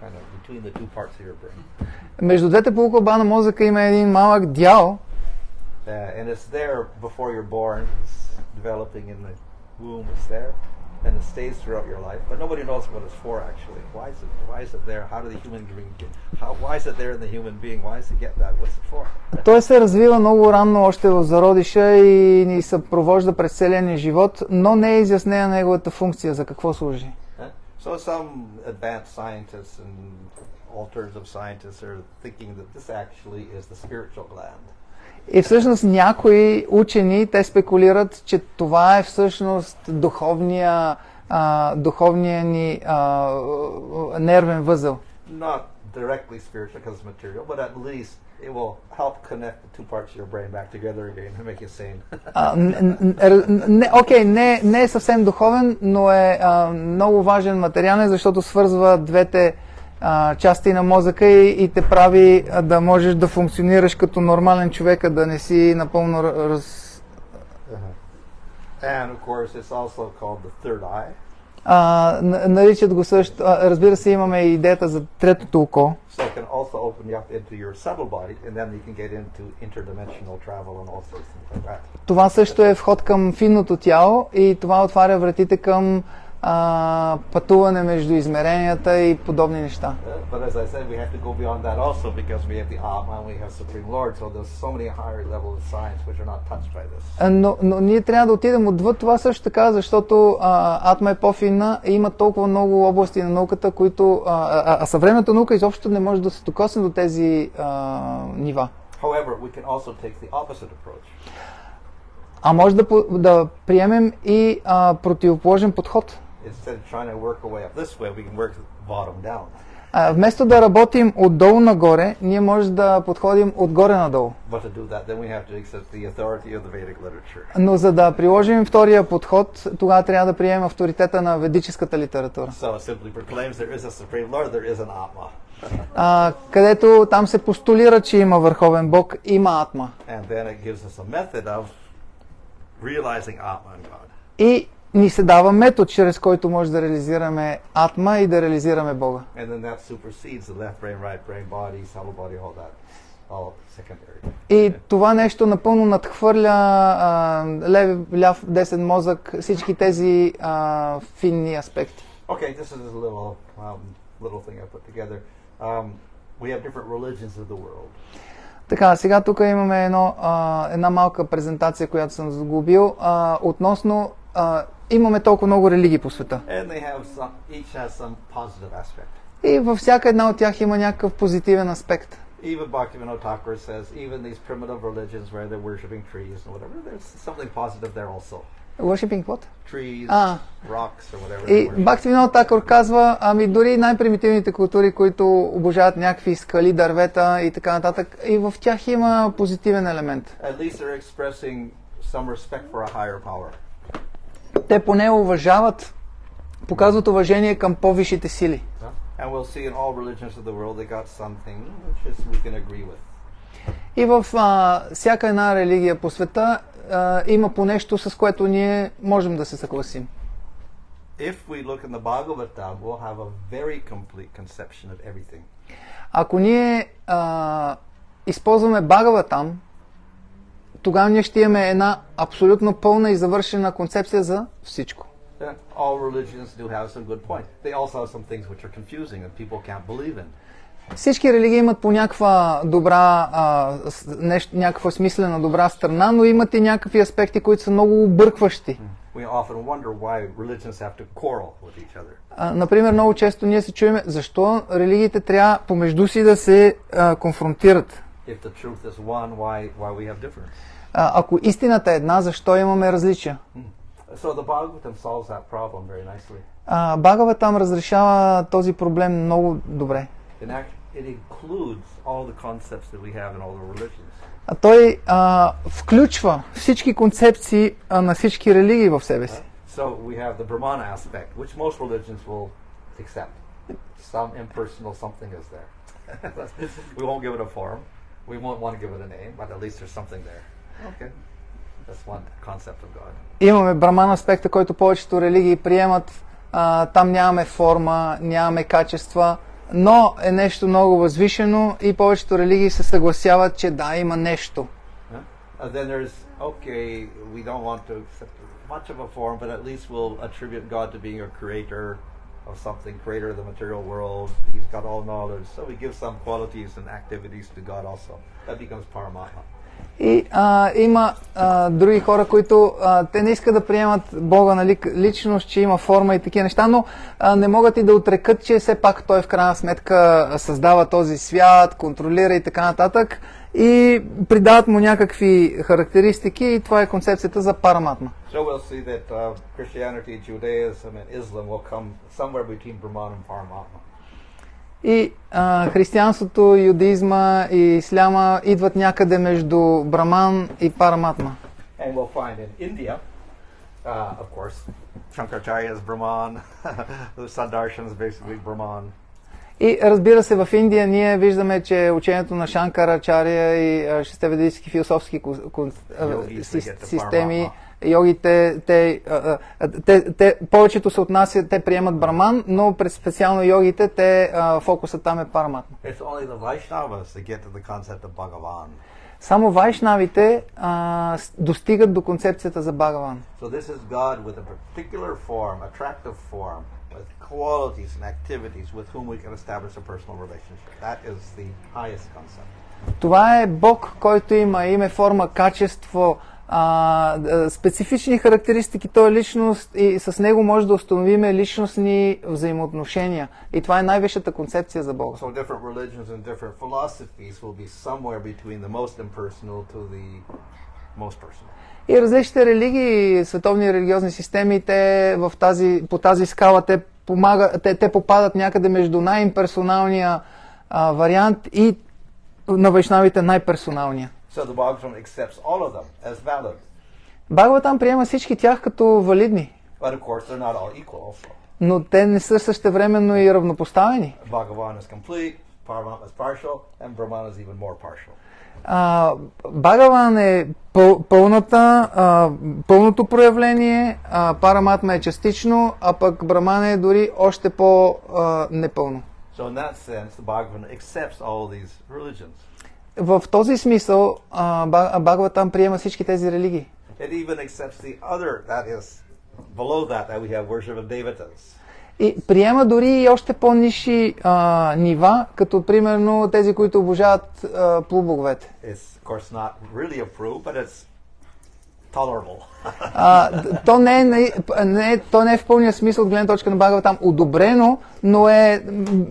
kind of between the two parts of your brain. Между двете полукълба на мозъка има един малък дял. And it's there before you're born. It's developing in the womb. It's there, and it stays throughout your life. But nobody knows what it's for actually. Why is it there? How do the human being get? Why is it there in the human being? Why does it get that? What's it for? Той се развива много рано, още в зародиша и ни съпровожда през целия ни живот, но не е изяснена неговата функция, за какво служи. So some advanced scientists and alternative scientists are thinking that this actually is the spiritual gland. И всъщност някои учени, те спекулират, че това е всъщност духовния ни нервен възел. Not directly spiritual because it's material, but at least it will help connect the two parts of your brain back together again and make you sane. Не е съвсем духовен, но е много важен материален, защото свързва двете части на мозъка и те прави да можеш да функционираш като нормален човек, да не си напълно And of course it's also called the third eye. Наричат го също, разбира се, имаме и идеята за третото око. So it can also open you up into your subtle body and then you can get into interdimensional travel and all sorts of things like that. Това също е вход към финното тяло и това отваря вратите към пътуване между измеренията и подобни неща. But as I said, we have to go beyond that also because we have the Atma and we have Supreme Lord, so there's so many higher levels of science which are not touched by this. Но ние трябва да отидем отвъд това също така, защото Атма е по-финна и има толкова много области на науката, които съвременната наука изобщо не може да се докосне до тези нива. However, we can also take the opposite approach. Може да приемем и противоположен подход. Instead of trying to work our way up this way, we can work bottom down. Вместо да работим отдолу нагоре, ние може да подходим отгоре надолу. Но за да приложим втория подход, тогава трябва да приемем авторитета на ведическата литература. Където там се постулира, че има върховен Бог, има атма. И ни се дава метод, чрез който може да реализираме атма и да реализираме Бога. И това нещо напълно надхвърля лев, ляв, десен мозък, всички тези финни аспекти. Okay, this is a little thing I put together. We have different religions of the world. Така, сега тук имаме една малка презентация, която съм загубил, относно имаме толкова много религии по света. Each has some positive aspect. И във всяка една от тях има някакъв позитивен аспект. Even Bhaktivinoda Thakur says, even these primitive religions where they're worshipping trees and whatever, there's something positive there also. Worshipping what? Trees, rocks or whatever. И Бхактивинода Такур казва, ами дори най-примитивните култури, които обожават някакви скали, дървета и така нататък, и в тях има позитивен елемент. At least they're expressing some respect for a higher power. Те поне уважават, показват уважение към по-висшите сили. And we'll see in all religions of the world they got something which we can agree with. И в всяка една религия по света има по нещо, с което ние можем да се съгласим. If we look in the Bhagavatam, we'll have a very complete conception of everything. Ако ние използваме Бхагаватам, тогава ние ще имаме една абсолютно пълна и завършена концепция за всичко. All religions do have some good points. They also have some things which are confusing and people can't believe in. Всички религии имат по някаква добра, някаква смислена добра страна, но имат и някакви аспекти, които са много объркващи. Например, много често ние се чуем защо религиите трябва помежду си да се конфронтират. Ако истината е една, защо имаме различия? Бхагаватам разрешава този проблем много добре. It includes all the concepts that we have in all the religions. Той включва всички концепции на всички религии в себе си. So we have the Brahmana aspect, which most religions will accept. Some impersonal something is there. We won't give it a form. We won't want to give it a name, but at least there's something there. Okay. That's one concept of God. Имаме Браман аспекта, който повечето религии приемат. Там нямаме форма, нямаме качества, но е нещо много възвишено и повечето религии се съгласяват, че да, има нещо. Then there's, okay, we don't want to accept much of a form, but at least we'll attribute God to being a creator of something, creator of the material world. He's got all knowledge. So we give some qualities and activities to God also. That becomes Paramatma. И има други хора, които те не искат да приемат Бога на личност, че има форма и такива неща, но не могат и да отрекат, че все пак той в крайна сметка създава този свят, контролира и така нататък и придават му някакви характеристики и това е концепцията за Параматма. So we'll see that Christianity, Judaism and Islam will come somewhere between Brahman and Paramatma. И християнството, юдаизма и исляма идват някъде между Браман и Параматма. And we'll find in India, of course, Shankaracharya is Brahman, the Sandarshan is basically Brahman. И разбира се, в Индия ние виждаме, че учението на Шанкарачаря и шесте ведически философски системи, йогите, те повечето се отнасят, те приемат Браман, но през специално йогите, фокусът там е Параматма. Само вайшнавите достигат до концепцията за Бхагаван. So this is God with a particular form, attractive form, with qualities and activities with whom we can establish a personal relationship. That is the highest concept. Това е Бог, който има име, форма, качество, специфични характеристики, той е личност и с него може да установим личностни взаимоотношения. И това е най-висшата концепция за Бога. So different religions and different philosophies will be somewhere between the most impersonal to the most personal. И различните религии, световни религиозни системи, те по тази скала те те попадат някъде между най-имперсоналния вариант и на вайшнавите най-персоналния. So the Bhagavatam accepts all of them as valid. Бхагаватам приема всички тях като валидни. But of course they're not all equal also. Но те не са същевременно и равнопоставени. Bhagavan is complete, Paramatma is partial, and Brahman is even more partial. Бхагаван е пълното проявление, Параматма е частично, а пък Браман е дори още по-непълно. So in that sense, the Bhagavan accepts all these religions. В този смисъл Бхагаватам приема всички тези религии. It even accepts the other, that is below that we have worship of devatas. И приема дори и още по-нисши нива, като примерно тези, които обожават полубоговете. It's of course not really approved, but it's tolerable. То не е в пълния смисъл от гледна точка на Бхагаватам одобрено, но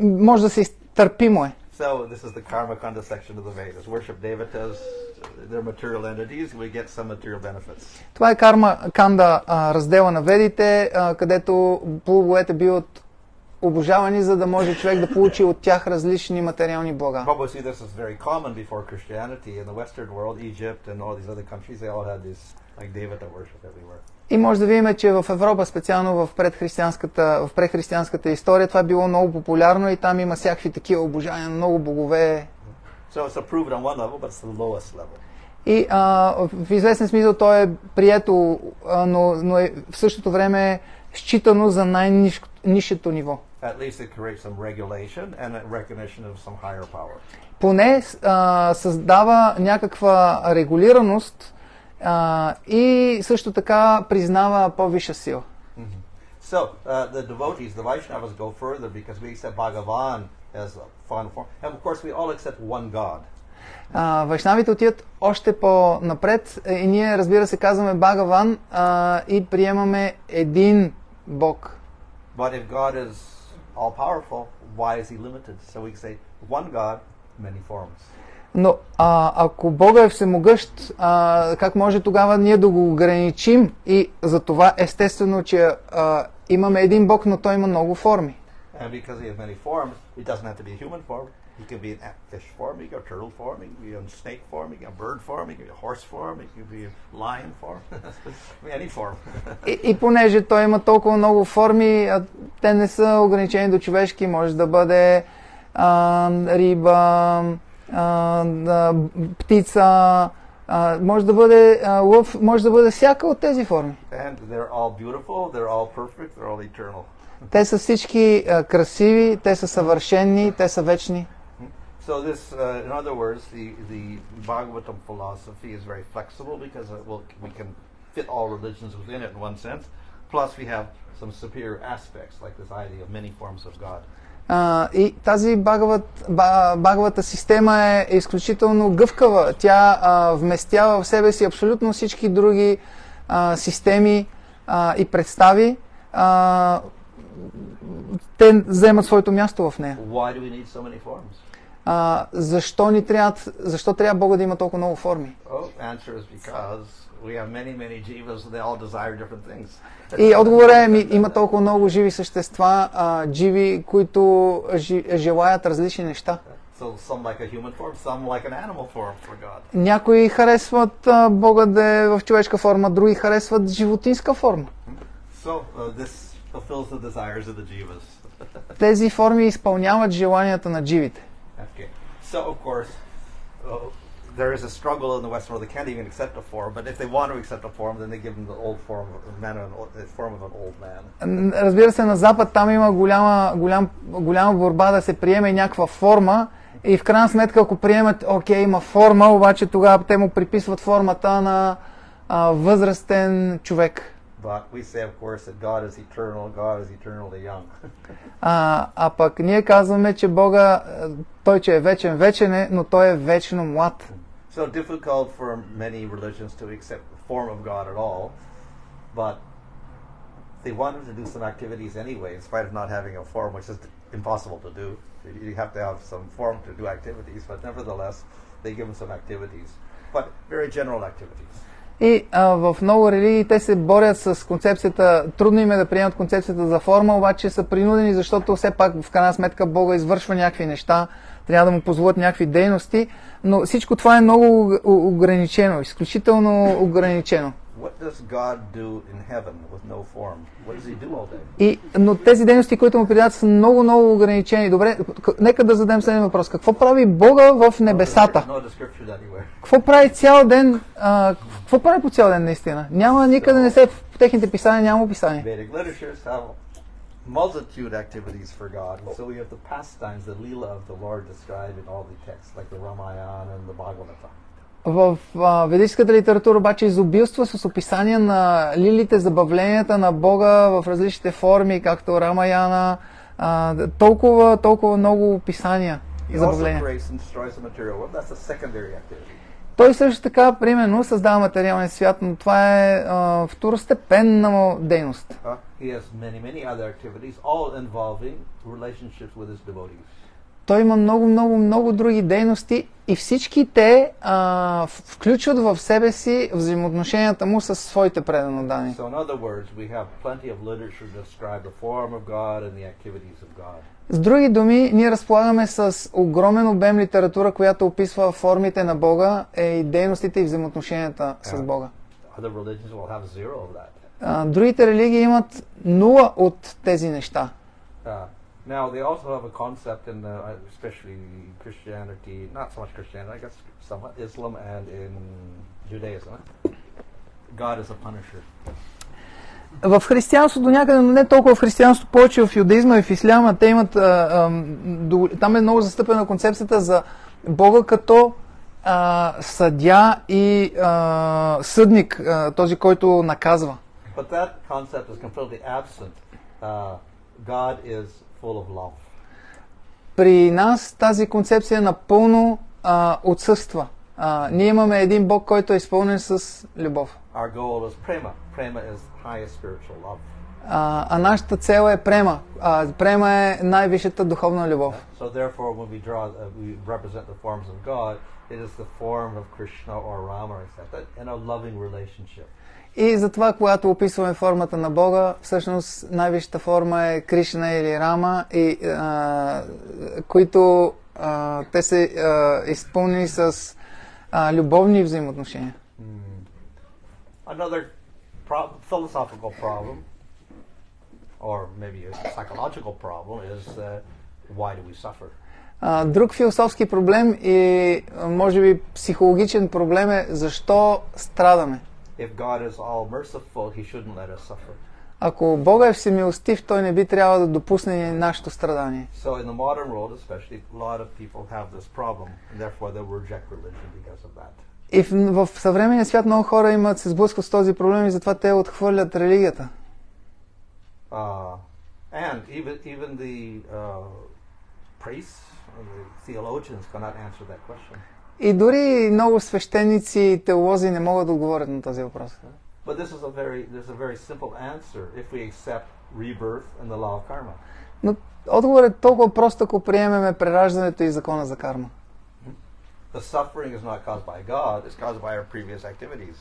може да се изтърпимо е. So this is the karma kanda section of the Vedas. Worship devatas, they're material entities, we get some material benefits. Това е карма канда раздела на ведите, където полубоговете биват обожавани, за да може човек да получи от тях различни материални блага. Probably this was very common before Christianity in the Western world, Egypt and all these other countries. They all had this like devata worship everywhere. И може да видим, че в Европа, специално в предхристиянската история, това е било много популярно и там има всякакви такива обожания на много богове. So it's approved on one level, but it's the lowest level. И в известен смисъл то е прието, но е в същото време считано за най-нисшето ниво. At least it creates some regulation and a recognition of some higher power. Поне създава някаква регулираност и също така признава по-висша сила. So the devotees, the Vaishnavas go further because we accept Bhagavan as a final form. And of course we all accept one God. Вайшнавите отиват още по-напред и ние, разбира се, казваме Бхагаван и приемаме един Бог. But if God is all powerful, why is he limited? So we say one God, many forms. Но ако Бога е всемогъщ, как може тогава ние да го ограничим? И за това естествено, че имаме един Бог, но той има много форми. And because he has many forms, it doesn't have to be a human form. He can be in fish form, he can be a turtle form, he can be in snake form, he can be a bird form, he can be a horse form, he can be a lion form, any form. И понеже той има толкова много форми, те не са ограничени до човешки, може да бъде риба, птица, може да бъде лъв, може да бъде всяка от тези форми. And they're all beautiful, they're all perfect, they're all eternal. Те са всички красиви, те са съвършени, те са вечни. So this, in other words, the Bhagavatam philosophy is very flexible because we can fit all religions within it in one sense. Plus we have some superior aspects like this idea of many forms of God. И тази Бхагавата система е изключително гъвкава. Тя вместява в себе си абсолютно всички други системи и представи. Те вземат своето място в нея. Why do we need so many forms? Защо трябва Бога да има толкова много форми? Answer is because we have many jivas and they all desire different things. И отговорът е, има толкова много живи същества, дживи, които желаят различни неща. So some like a human form, some like an animal form for God. Някои харесват Бога да е в човешка форма, други харесват животинска форма. So this fulfills the desires of the jivas. Тези форми изпълняват желанията на дживите. Okay. So of course, there is a struggle in the Western world. They can't even accept a form, but if they want to accept a form, then they give them the old form of an old man. Разбира се, на Запад там има голяма борба да се приеме някаква форма и в крайна сметка, ако приемат, окей, има форма, обаче тогава те му приписват формата на възрастен човек. But we say, of course, that God is eternally young. А пък ние казваме, че Бога, той че е вечен е, но той е вечно млад. So difficult for many religions to accept the form of God at all, but they wanted to do some activities anyway, in spite of not having a form, which is impossible to do. You have to have some form to do activities, but nevertheless, they give them some activities, but very general activities. И в много религии те се борят с концепцията, трудно им е да приемат концепцията за форма, обаче са принудени, защото все пак в крайна сметка Бога извършва някакви неща, трябва да му позволят някакви дейности, но всичко това е много ограничено, изключително ограничено. What does God do in heaven with no form? What does he do all day? Но тези дейности, които му придават, са много, много ограничени. Добре, нека да зададем следния въпрос. Какво прави Бога в небесата? Какво прави цял ден? Какво прави по цял ден наистина? Няма никъде, не се в техните писания, няма описание. Multitude activities for God. And so we have the pastimes, the lila of the Lord described in all the texts, like the Ramayana and the Bhagavata. В ведическата литература обаче изобилства с описания на лилите, забавленията на Бога в различните форми, както Рамаяна, толкова много описания и забавления. Той също така, примерно, създава материален свят, но това е второстепенна дейност. Той има много други дейности и всички те включват в себе си взаимоотношенията му с своите преданодани. С други думи, ние разполагаме с огромен обем литература, която описва формите на Бога и дейностите и взаимоотношенията с Бога. Другите религии имат нула от тези неща. Now, they also have a concept in, especially Christianity, not so much Christianity, I guess somewhat Islam and in Judaism. God is a punisher. В християнството някъде, но не толкова в християнството, повече в юдаизма и в исляма, те имат, там е много застъпена концепцията за Бога като съдия и съдник, този, който наказва. But that concept is completely absent. God is full of love. При нас тази концепция напълно отсъства. Ние имаме един Бог, който е изпълнен с любов. Our goal is prema. Prema is highest spiritual love. А нашата цел е према. Према е най-висшата духовна любов. So therefore, when we represent the forms of God, it is the form of Krishna or Rama, etc., in a loving relationship. И затова, когато описваме формата на Бога, всъщност най-висшата форма е Кришна или Рама, и които те са изпълнени с любовни взаимоотношения. Another philosophical problem, or maybe a psychological problem, is why do we suffer? Друг философски проблем и може би психологичен проблем е защо страдаме. If God is all merciful, he shouldn't let us suffer. Ако Бог е всемилостив, той не би трябвало да допусне нашето страдание. So in the modern world especially, a lot of people have this problem, and therefore they reject religion because of that. И в съвременния свят много хора се сблъскват с този проблем и затова те отхвърлят религията. And even the priests and the theologians cannot answer that question. И дори много свещеници и теолози не могат да отговорят на този въпрос. But there's a very simple answer if we accept rebirth and the law of karma. Но отговорът е толкова прост, ако приемеме прераждането и закона за карма. The suffering is not caused by God, it's caused by our previous activities.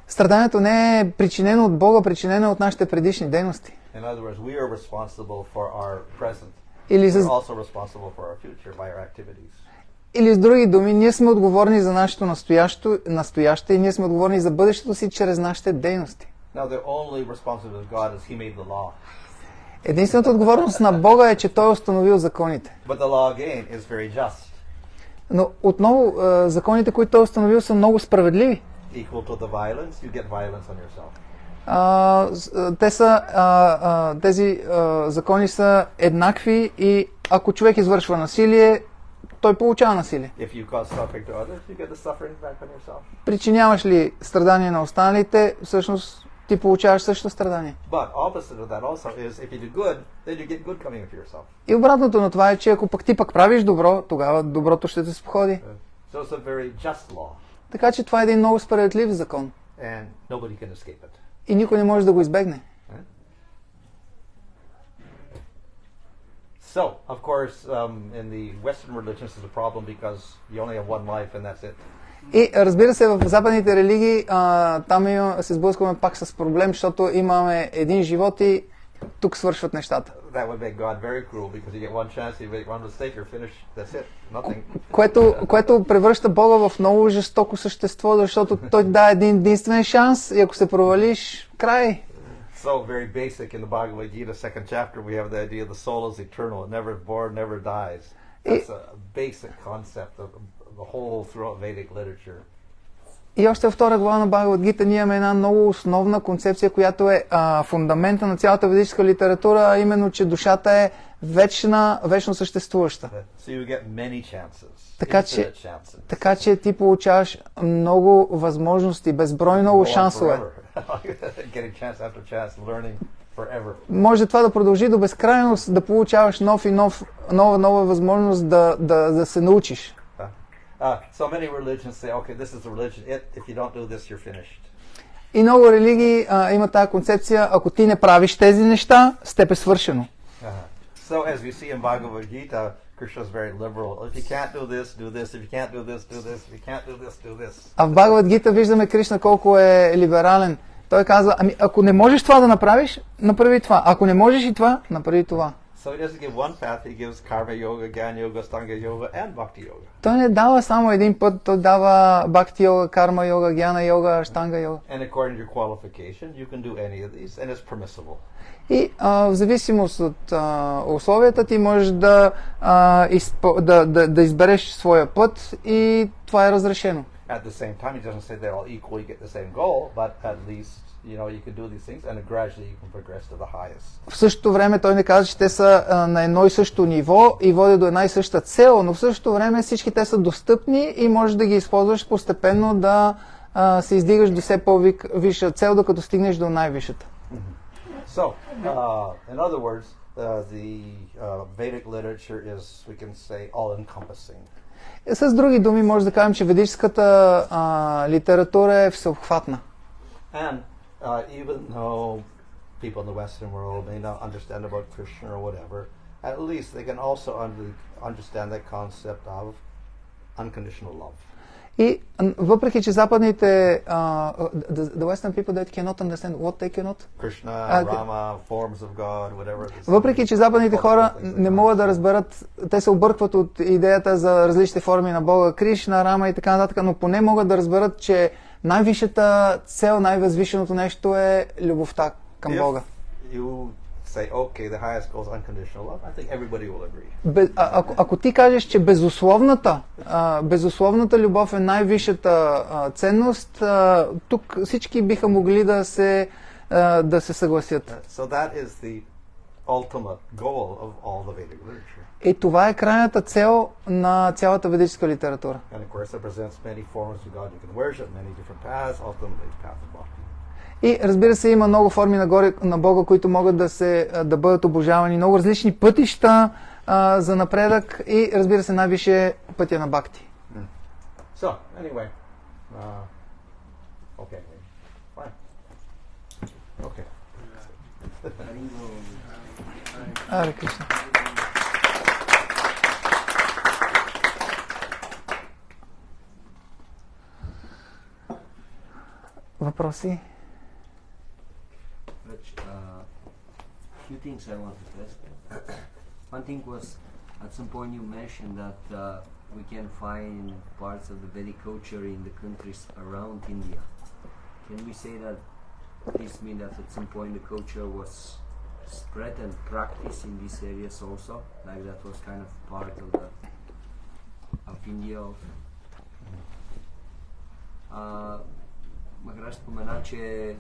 Страданието не е причинено от Бога, причинено от нашите предишни дейности. In other words, we are responsible for our present. Или We're also responsible for our future by our activities. Или с други думи, ние сме отговорни за нашето настояще и ние сме отговорни за бъдещето си чрез нашите дейности. Единствената отговорност на Бога е, че Той е установил законите. Но отново, законите, които Той е установил, са много справедливи. Тези закони са еднакви и ако човек извършва насилие, той получава насилие. Причиняваш ли страдание на останалите, всъщност ти получаваш също страдание. И обратното на това е, че ако пък ти правиш добро, тогава доброто ще те споходи. Така че това е един много справедлив закон. И никой не може да го избегне. So, of course, in the Western religions is a problem because you only have one life and that's it. И разбира се, в западните религии там се сблъскваме пак с проблем, защото имаме един живот и тук свършват нещата. That would make God very cruel because you get one chance, you make one mistake, you're finished. That's it. Nothing. Което превръща Бога в много жестоко същество, защото той дава един единствен шанс и ако се провалиш, край. So very basic in the Bhagavad Gita, second chapter, we have the idea the soul is eternal, it never is born, never dies. That's a basic concept of the whole throughout Vedic literature. И още във втора глава на Бхагавад Гита ние имаме една много основна концепция, която е фундамента на цялата ведическа литература, а именно, че душата е вечно съществуваща. So you get many chances. Така че ти получаваш много възможности, безброй много шансове. Getting chance after chance, learning forever. Може това да продължи до безкрайност, да получаваш нова възможност да се научиш. So many religions say, okay, this is the religion. If you don't do this, you're finished. И много религии има тази концепция, ако ти не правиш тези неща, с теб е свършено. So as we see in Bhagavad Gita, Krishna is very liberal. If you can't do this, do this. If you can't do this, do this. If you can't do this, do this. А в Бхагавад Гита виждаме Кришна колко е либерален. Той казва, ако не можеш това да направиш, направи това. Ако не можеш и това, направи това. So he doesn't give one path, he gives karma yoga, jnana yoga, stanga yoga and bhakti yoga. Той не дава само един път, той дава бхакти йога, карма йога, гьяна йога, штанга йога. And according to your qualification, you can do any of these and it's permissible. И в зависимост от условията ти можеш да избереш своя път и това е разрешено. At the same time, he doesn't say they all equally get the same goal, but at least you can do these things and gradually you can progress to the highest. В същото време той не казва, че те са на едно и също ниво и водят до една и съща цел, но в същото време всички те са достъпни и можеш да ги използваш постепенно да се издигаш до все по-висша цел, докато стигнеш до най-висшата. So, in other words, the Vedic literature is, we can say, all-encompassing. С други думи, може да кажем, че ведическата литература е всеобхватна. And even though people in the Western world may not understand about Krishna or whatever, at least they can also understand that concept of unconditional love. И въпреки, че западните the Western people that cannot understand what they cannot. Krishna, Rama, forms of God, whatever. Въпреки, че западните хора не могат да разберат, те се объркват от идеята за различните форми на Бога, Кришна, Рама и така нататък, но поне могат да разберат, че най-висшата цел, най-възвишеното нещо е любовта към Бога. Say, okay, the highest goal is unconditional love. I think everybody will agree. Ако ти кажеш, че безусловната любов е най-висшата ценност, тук всички биха могли да се съгласят. So that is the ultimate goal of all the Vedic literature. И това е крайната цел на цялата ведическа литература. And of course, it presents many forms of God you can worship, many different paths, ultimately the path of bhakti. И разбира се, има много форми на Бога, които могат да бъдат обожавани, много различни пътища за напредък и разбира се, най-висше е пътя на бхакти. So, anyway, okay, fine. Okay. Аре Кришна. Въпроси? Few things I wanted to ask. One thing was, at some point you mentioned that we can find parts of the Vedic culture in the countries around India. Can we say that this means that at some point the culture was spread and practiced in these areas also? Like that was kind of part of India also? Махарадж спомена, че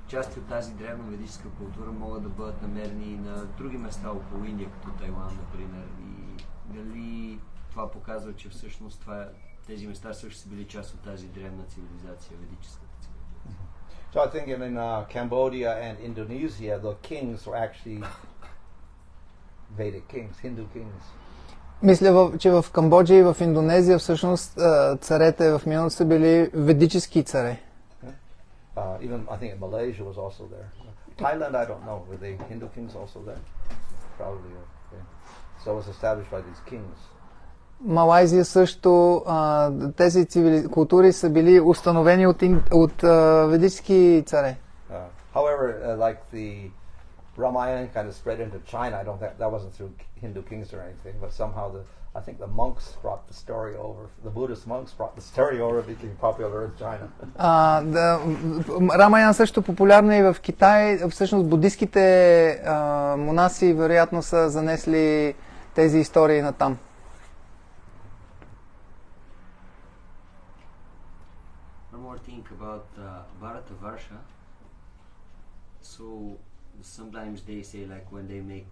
части от тази древна ведическа култура могат да бъдат намерени и на други места около Индия, като Тайланд, например. И дали това показва, че всъщност тези места също са били част от тази древна цивилизация, ведическата цивилизация? So I think in Cambodia and Indonesia, the kings were actually Vedic kings, Hindu kings. Мисля, че в Камбоджа и в Индонезия всъщност царете в миналото са били ведически царе. Even I think Malaysia was also there. Thailand, I don't know. Were they Hindu kings also there? Probably. Okay. So it was established by these kings. Малайзия също, тези култури са били установени от ведически царе. However, like the Ramayana kind of spread into China, I don't think that wasn't through Hindu kings or anything, but somehow I think the monks brought the story over. The Buddhist monks brought the story over, became popular in China. Рамаян също популярна и в Китай. Всъщност буддистските монаси вероятно са занесли тези истории на там. One more thing about Bharatavarsha. So sometimes they say, like when they make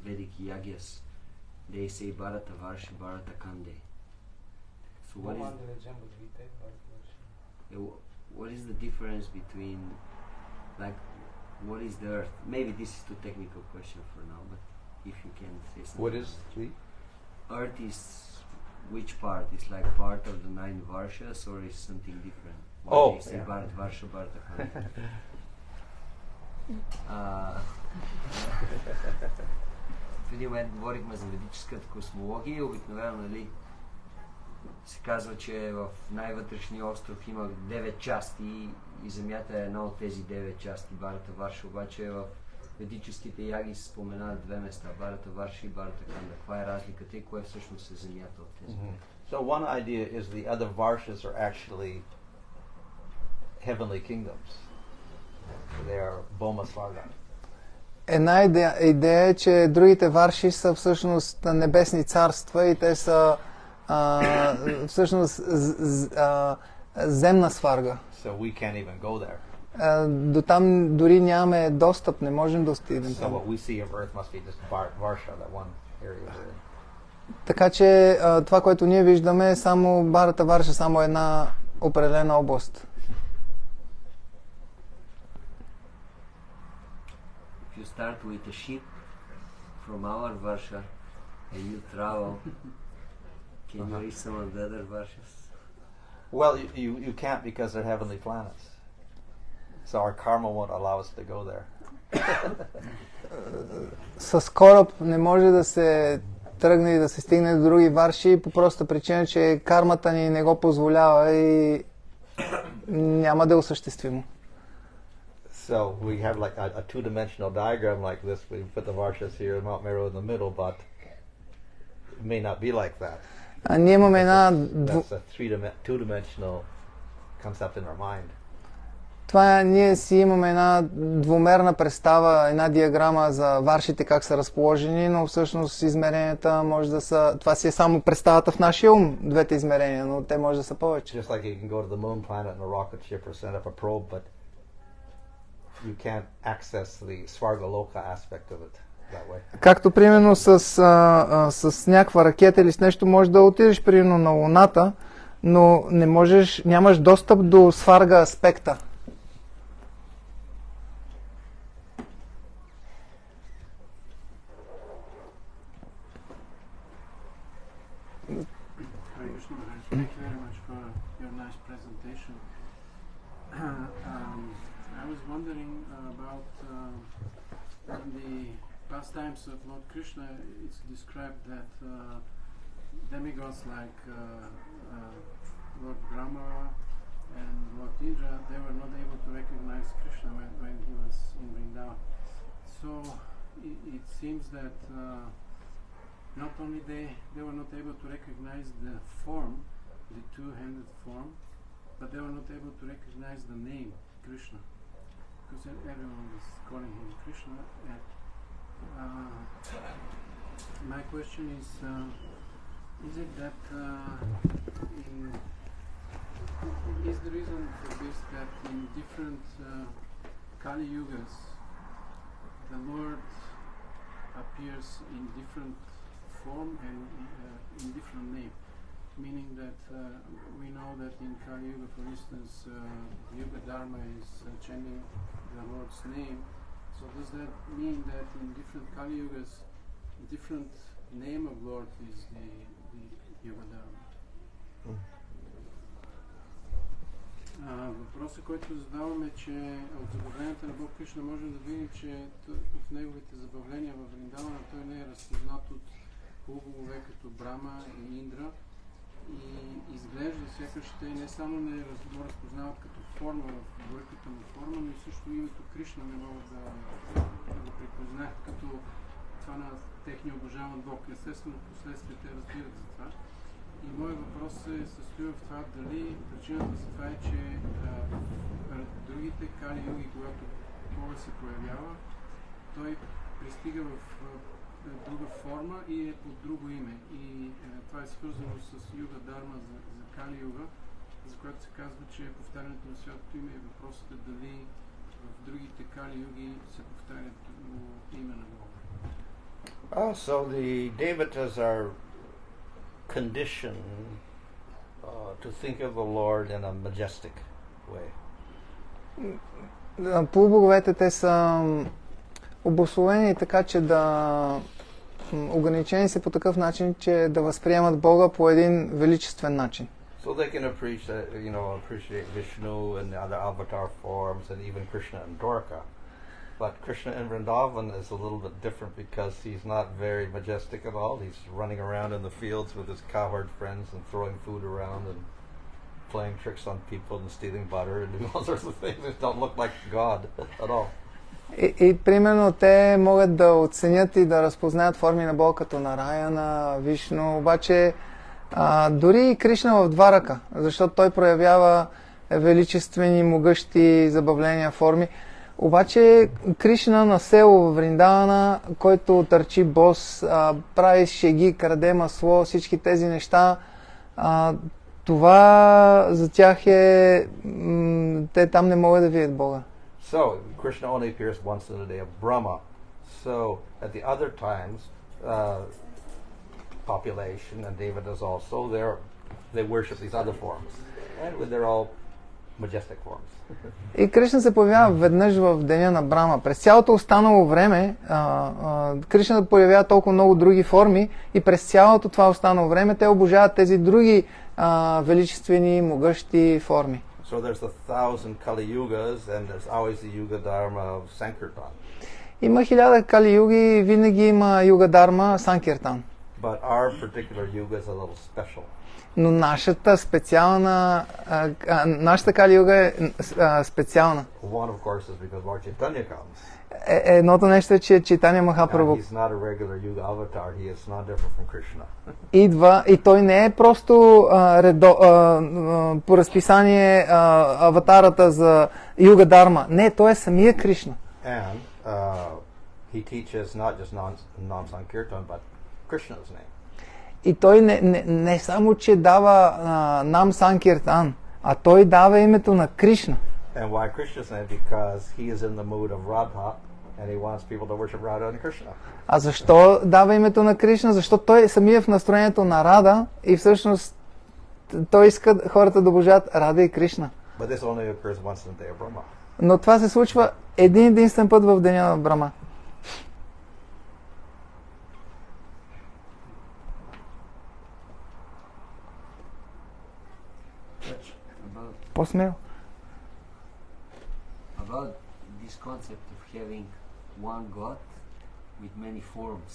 Vedic yagyas, they say Bharatavarsha, Bharatakande. So what is the difference between, like, what is the earth? Maybe this is too technical question for now, but if you can say something. What is the Earth is which part? Is like part of the 9 Varshas or is something different? Why they say Bharatavarsha, Bharatakande? В един момент говорихме за ведическата космология и обикновено, нали, се казва, че в най-вътрешния остров има 9 части и Земята е една от тези 9 части, Бхаратаварша, обаче в ведическите яги се споменават 2 места, Бхаратаварша и Бхаратаканда. Каква е разликата и кое всъщност е Земята от тези? So one idea is the other Varshas are actually heavenly kingdoms. They are Bhoma Svarga. Една идея е, че другите варши са всъщност небесни царства и те са всъщност земна сварга. So we can't even go there. До там дори нямаме достъп, не можем да стигнем там. So what we see of Earth must be just Varsha, that one area there. Така че това, което ние виждаме е само Бхарата Варша, само една определена област. You start with a ship from our Varsha and you travel. Can you reach some of the other Varshas? Well, you can't because they're heavenly planets. So our karma won't allow us to go there. С кораб не може да се тръгне и да се стигне до други варши по проста причина, че кармата ни не го позволява и няма да е осъществимо. So we have like a two-dimensional diagram like this. We put the Varshas here and Mount Meru in the middle, but it may not be like that. Ние имаме една That's a two-dimensional concept in our mind. Това ние си имаме една двумерна представа, една диаграма за варшите как са разположени, но всъщност измеренията може да са... Това си е само представата в нашия ум, двете измерения, но те може да са повече. Just like you can go to the moon planet in a rocket ship or send up a probe, but you can't access the Svargaloka aspect of it that way. Както примерно с някаква ракета или с нещо можеш да отидеш примерно на Луната, но не можеш, нямаш достъп до сварга аспекта. Thank you very much for your nice presentation. I was wondering about in the pastimes of Lord Krishna, it's described that demigods like Lord Brahma and Lord Indra, they were not able to recognize Krishna when he was in Vrindavan. So it seems that not only they were not able to recognize the form, the two-handed form, but they were not able to recognize the name Krishna, because everyone was calling him Krishna. And my question is it that is the reason for this that in different Kali Yugas the Lord appears in different form and in different name, meaning that we know that in Kali Yuga, for instance, Yuga Dharma is chanting the Lord's name. So does that mean that in different Kali Yugas, different name of Lord is the Yuga Dharma? Въпросът, който задаваме е, че от забавленията на Бог Кришна можем да видим, че в неговите забавления в Вриндавана той не е разпознат от полубогове като Брама и Индра и изглежда сякаш те не само не разпознават като форма в горката му форма, но и също името Кришна не могат да го припознаят като това на техния обожаван Бог. Естествено, последствие те разбират за това. И моят въпрос се състои в това дали причината за това е, че другите кали юги, когато Бога се появява, той пристига в друга форма и е под друго име. И това е свързано с юга Дарма за Кали юга, за което се казва, че повтарянето на святото име и въпросът е дали в другите Кали юги се повтарят име на Бога. So the Devatas are conditioned to think of the Lord in a majestic way. Полубоговете те са обусловени така, че да ограничени се по такъв начин, че да възприемат Бога по един величествен начин. So they can appreciate Vishnu and the other avatar forms and even Krishna and Dwarka. But Krishna in Vrindavan is a little bit different because he's not very majestic at all. He's running around in the fields with his cowherd friends and throwing food around and playing tricks on people and stealing butter and doing all sorts of things that don't look like God at all. И примерно те могат да оценят и да разпознаят форми на Бога като Нараяна, Вишну, обаче дори и Кришна в два ръка, защото той проявява величествени, могъщи забавления форми. Обаче Кришна на село в Вриндавана, който търчи бос, прави шеги, краде масло, всички тези неща, това за тях е... те там не могат да видят Бога. So, Krishna only appears once in the day of Brahma. So, at the other times, population and Devatas also, they worship these other forms. And they're all majestic forms. И Кришна се появява веднъж в деня на Брама. През цялото останало време Кришна появява толкова много други форми и през цялото това останало време те обожават тези други величествени, могъщи форми. So there's 1,000 Kali Yugas and there's always the Yuga Dharma of Sankirtan. Има 1000 Кали юги, винаги има Юга Дарма, Санкиртан. But our particular Yuga is a little special. Но нашата Кали юга е специална. One, of course, is because Lord Chaitanya comes. Едното нещо е, че Чайтаня Махапрабху He's not a regular Yuga avatar. He is not different from Krishna. идва и той не е просто по разписание аватарата за Юга Дарма. Не, той е самия Кришна. And he teaches not just non-Sankirtan, but Krishna's name. И той не само, че дава нам Санкиртан, а той дава името на Кришна. And why Krishna's name? Because he is in the mood of Radha, and he wants people to worship Radha and Krishna. А защо дава името на Кришна? Защото той самия е в настроението на Рада и всъщност той иска хората да обожават Рада и Кришна. But this only occurs once in the day of Brahma. Но това се случва единствен път в деня на Брама. По-смело. About this concept of having one God with many forms.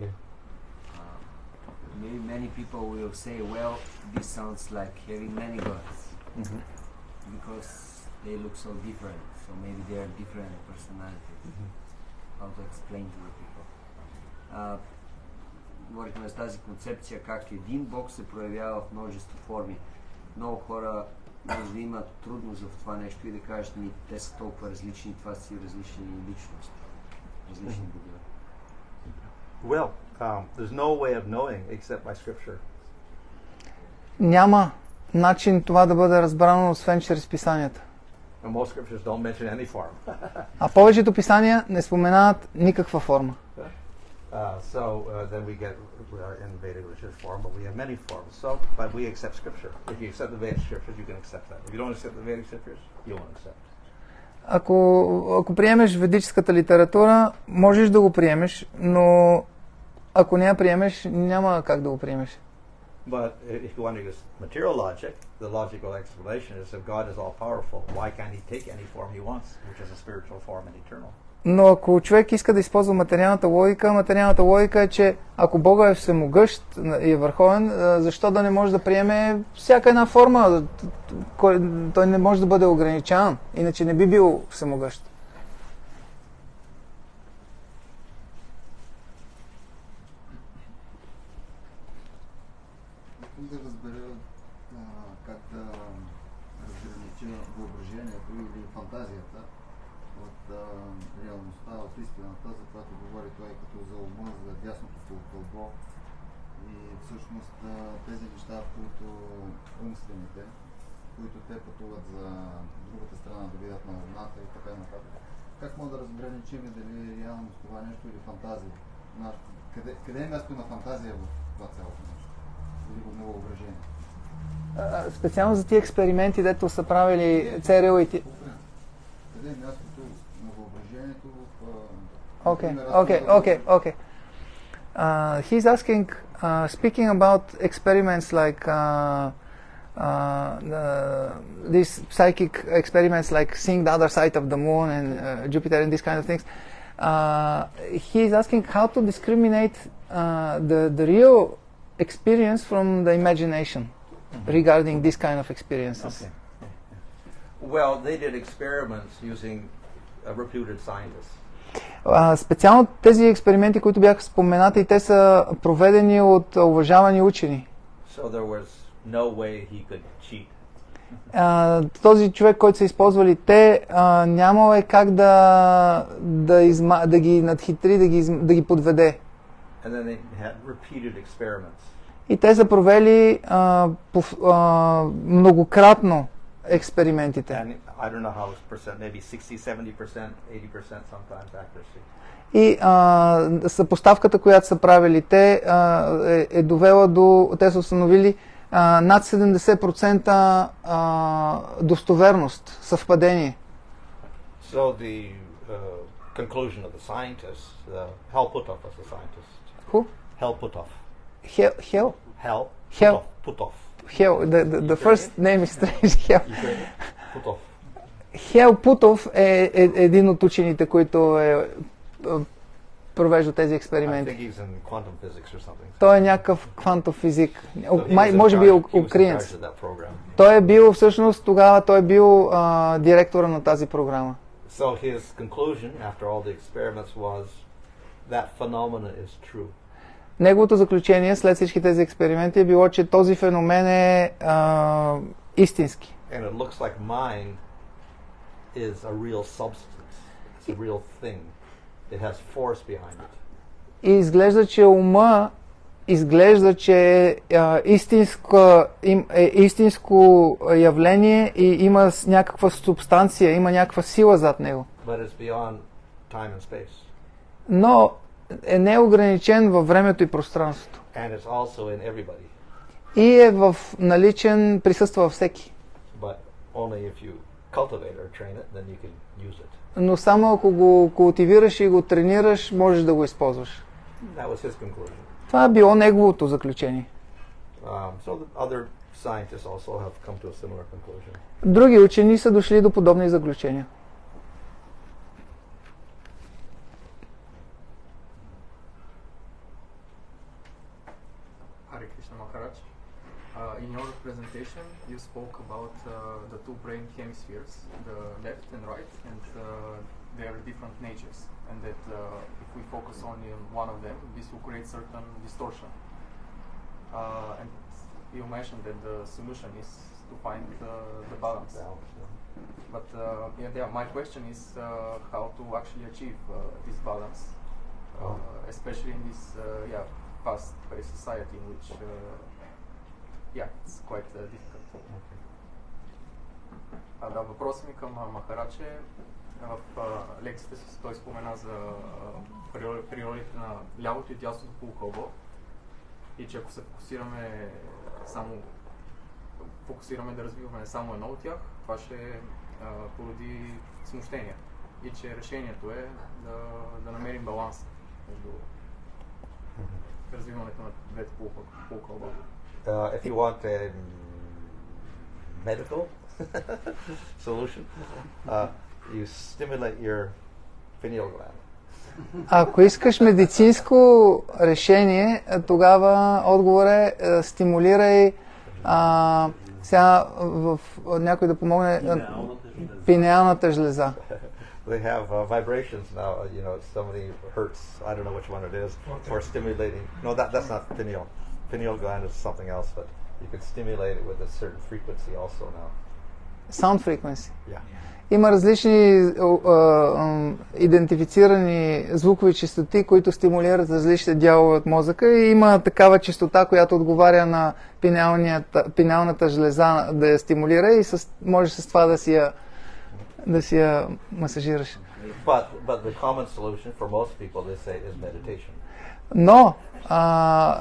Yeah. Maybe many people will say, well, this sounds like having many gods. Mm-hmm. Because they look so different. So maybe they are different personalities. Mm-hmm. How to explain to the people. Говорихме за тази концепция, как един Бог се проявява в множество форми. Много хора може да имат трудност в това нещо и да кажат, те са толкова различни, това си различни личности, различни богове. Well, there's no way of knowing except by scripture. Няма начин това да бъде разбрано, освен чрез писанията. And most scriptures don't mention any form. А повечето писания не споменават никаква форма. Then we are in Vedic religious form, but we have many forms. But we accept scripture. If you accept the Vedic scriptures, you can accept that. If you don't accept the Vedic scriptures, you won't accept. Ако приемеш ведическата литература, можеш да го приемеш, но ако не я приемеш, няма как да го приемеш. But if you want to use material logic, the logical explanation is if God is all powerful, why can't he take any form he wants, which is a spiritual form and eternal? Но ако човек иска да използва материалната логика е, че ако Бога е всемогъщ и е върховен, защо да не може да приеме всяка една форма? Той не може да бъде ограничаван, иначе не би бил всемогъщ. Да разбера как да разгранича въображението или фантазията от реалността, от истината, за която говори той като за ума, за дясното полукълбо и всъщност тези неща, които умствените, които те пътуват за другата страна да видят на луната и така нататък. Как може да разграничим дали е реалност това нещо или фантазия? Къде е място на фантазия в това цялото нещо? Специално за тия експерименти, дето са правили ЦРУ и ти... Къде е мястото на въображението Okay. He's asking, speaking about experiments like these psychic experiments like seeing the other side of the moon and Jupiter and these kind of things. He's asking how to discriminate the real experience from the imagination regarding this kind of experiences. Okay. Well, they did experiments using reputed scientists. Специално тези експерименти, които бяха споменати, те са проведени от уважавани учени. So there was no way he could cheat. Този човек, който са използвали те, нямало е как да ги надхитри, да ги подведе. And then they had repeated experiments. И те са провели многократно експериментите. And I don't know how it's percent, maybe 60, 70%, 80% sometimes accuracy. И съпоставката, която са правили те, е довела до, те са установили над 70% достоверност, съвпадение. So the conclusion of the scientists, Hal Puthoff was a scientist. Who? Hal Puthoff. Hal Puthoff. The first name is strange. Puthoff. Хел Путов е един от учените, които провежда тези експерименти. Той е някакъв квантов физик. Може би украинец. Той е бил всъщност тогава, той е бил директора на тази програма. So his conclusion after all the experiments was that phenomena is true. Неговото заключение след всички тези експерименти е било, че този феномен е истински. And it looks like mind is a real substance. It's a real thing. It has force behind it. И изглежда, че ума е истинско явление и има някаква субстанция, има някаква сила зад него. But it's beyond time and space. Но е неограничен във времето и пространството. And it's also in everybody. И е наличен, присъства във всеки. But only if you cultivate or train it, then you can use it. Но само ако го култивираш и го тренираш, можеш да го използваш. That was his conclusion. Това е било неговото заключение. So the other scientists also have come to a similar conclusion. Други учени са дошли до подобни заключения. Hare Krishna Maharaj. In your presentation, you spoke about the two brain hemispheres, the left and right, and their different natures, and that if we focus only on one of them, this will create certain distortion. And you mentioned that the solution is to find the balance. But my question is how to actually achieve this balance, especially in this fast-paced society in which it's quite difficult. Да, въпросът ми към Махарадж е, в лекцията си той спомена за природите на лявото и дясното полукълбо и че ако се фокусираме да развиваме само едно от тях, това ще породи смущение и че решението е да намерим баланс между развиването на двете полукълба. If you want a medical solution, you stimulate your pineal gland. Ако искаш медицинско решение, тогава отговор е стимулирай сега някой да помогне пинеалната жлеза. They have vibrations now, so many hertz, I don't know which one it is, for stimulating. No, that's not pineal. Pineal gland is something else, but you can stimulate it with a certain frequency also now. Sound frequency. Yeah. Има различни идентифицирани звукови честоти, които стимулират различни дялове от мозъка и има такава честота, която отговаря на пинеалната жлеза да я стимулира и може с това да си я масажираш. But the common solution for most people, they say, is meditation. Но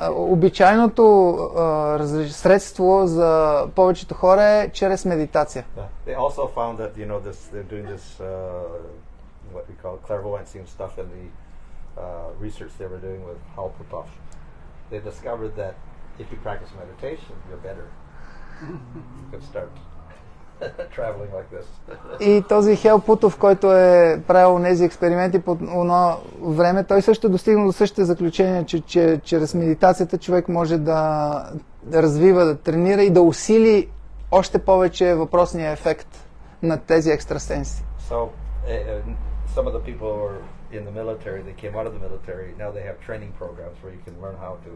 обичайното средство за повечето хора е чрез медитация. They also found that they're doing this what we call clairvoyancing stuff in the research they were doing with Halputov. They discovered that if you practice meditation, you're better. You can start traveling like this. И този Хел Путов, който е правил тези експерименти по това време, той също достигнал до същото заключение, че чрез медитацията човек може да развива, да тренира и да усили още повече въпросния ефект на тези екстрасенси. So, some of the people who are in the military, they came out of the military, now they have training programs where you can learn how to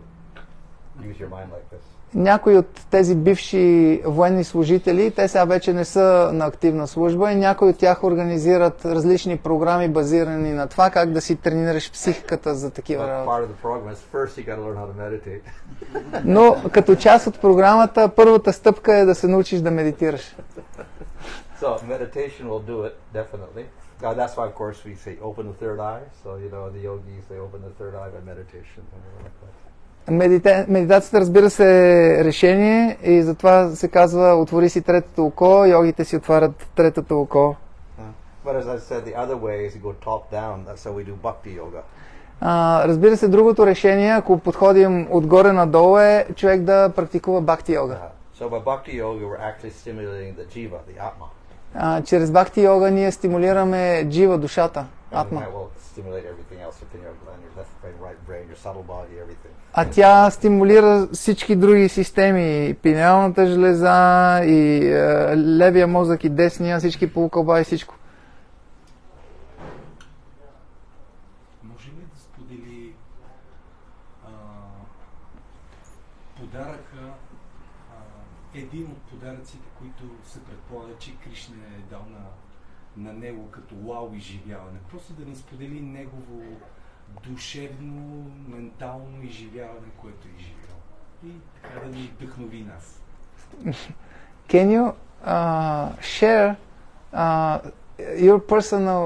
use your mind like this. Някои от тези бивши военни служители, те сега вече не са на активна служба и някои от тях организират различни програми, базирани на това как да си тренираш психиката за такива работи. Но като част от програмата, първата стъпка е да се научиш да медитираш. So meditation will do it, definitely. That's why, of course, we say open the third eye. So, the yogis, they open the third eye by meditation. Медитацията, разбира се, е решение и затова се казва отвори си третото око, йогите си отварят третото око. But as I said, the other way is you go top down. That's how we do bhakti yoga. Разбира се, другото решение, ако подходим отгоре надолу, е човек да практикува бхакти йога. So by bhakti yoga, we're actually stimulating the jiva, the atma. Чрез бхакти йога ние стимулираме джива, душата, атма. А тя стимулира всички други системи, пинеалната жлеза и левия мозък и десния, всички полукълба и всичко. Може ли да сподели подаръка, един от подаръците, които се предполага, че Кришна е дал на него като вау изживяване? Просто да ни сподели негово душевно, ментално изживяване, което е изживял. И така да ни вдъхнови нас. Can you share your personal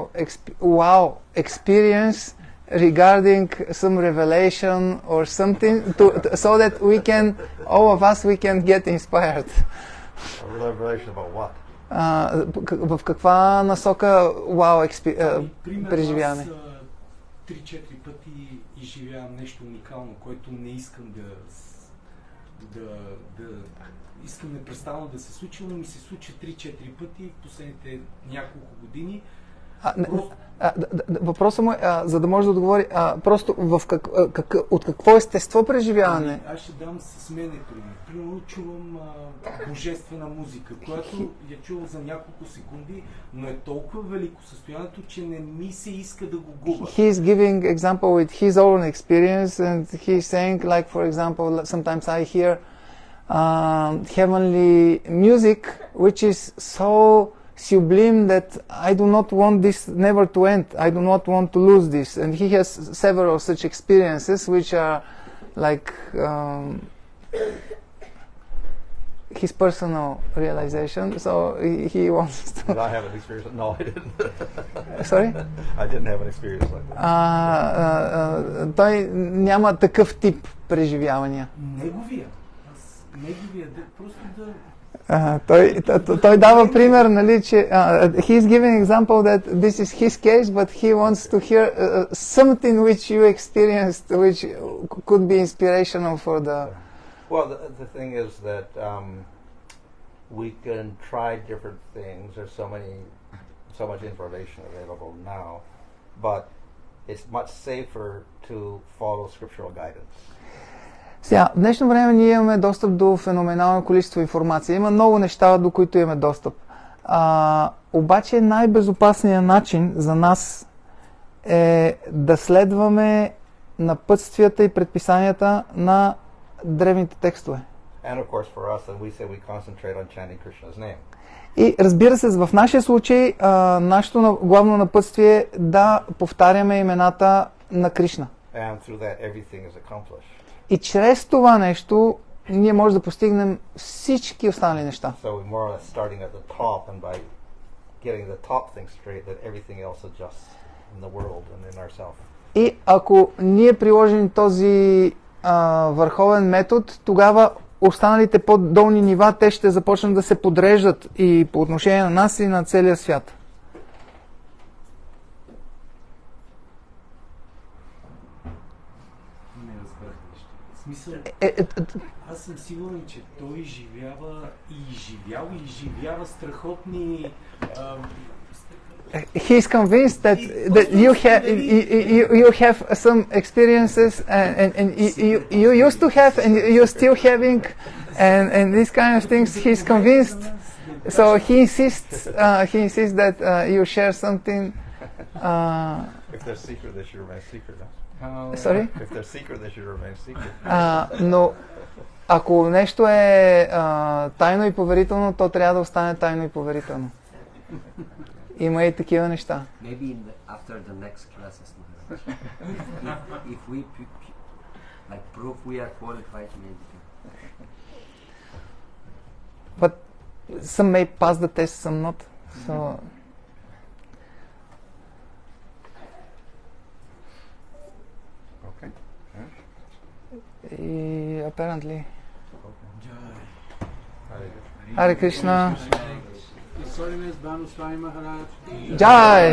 wow experience regarding some revelation or something so that we can, all of us, we can get inspired? Revelation about what? В каква насока wow преживяване? 3-4 пъти изживявам нещо уникално, което не искам искам непрестанно да се случи, но ми се случи 3-4 пъти в последните няколко години. Въпросът му е, за да може да отговори, просто от какво естество преживяване? Аз ще дам с мене пример. Примерно чувам божествена музика, която я чувам за няколко секунди, но е толкова велико състоянието, че не ми се иска да го губа. He is giving example with his own experience and he is saying, like for example, sometimes I hear heavenly music which is so sublime that I do not want this never to end. I do not want to lose this. And he has several such experiences which are like his personal realization. So he wants to... Did I have an experience? No, I didn't. Sorry? I didn't have an experience like that. Той няма такъв тип преживявания. Неговия, просто да... Той дава пример, нали, че he is giving example that this is his case, but he wants to hear something which you experienced, which could be inspirational for the... Well, the thing is that we can try different things. There's so much information available now but it's much safer to follow scriptural guidance. Сега, в днешно време ние имаме достъп до феноменално количество информация. Има много неща, до които имаме достъп. Обаче най-безопасният начин за нас е да следваме напътствията и предписанията на древните текстове. And of course for us, and we say we concentrate on chanting Krishna's name. И разбира се, в нашия случай, нашето главно напътствие е да повтаряме имената на Кришна. And through that everything is accomplished. И чрез това нещо ние можем да постигнем всички останали неща. So we're more or less starting at the top, and by getting the top thing straight, that everything else adjusts in the world and in ourselves. И ако ние приложим този върховен метод, тогава останалите по-долни нива, те ще започнат да се подреждат и по отношение на нас и на целия свят. Не разбрах нещо. В смисъл, аз съм сигурен, че той изживява и изживява страхотни... He's convinced that you have some experiences and you used to have and you're still having and these kind of things. He's convinced, so he insists that you share something. If they're secret, they should remain secret. Sorry? If they're secret, they should remain secret. Но ако нещо е тайно и поверително, то трябва да остане тайно и поверително. Има и такива неща. Maybe after the next classes, if we like prove we are qualified, maybe. But some may pass the test, some not. So. Okay. Apparently. Hare Krishna. His Holiness Bhanu Swami Maharaj. Jai.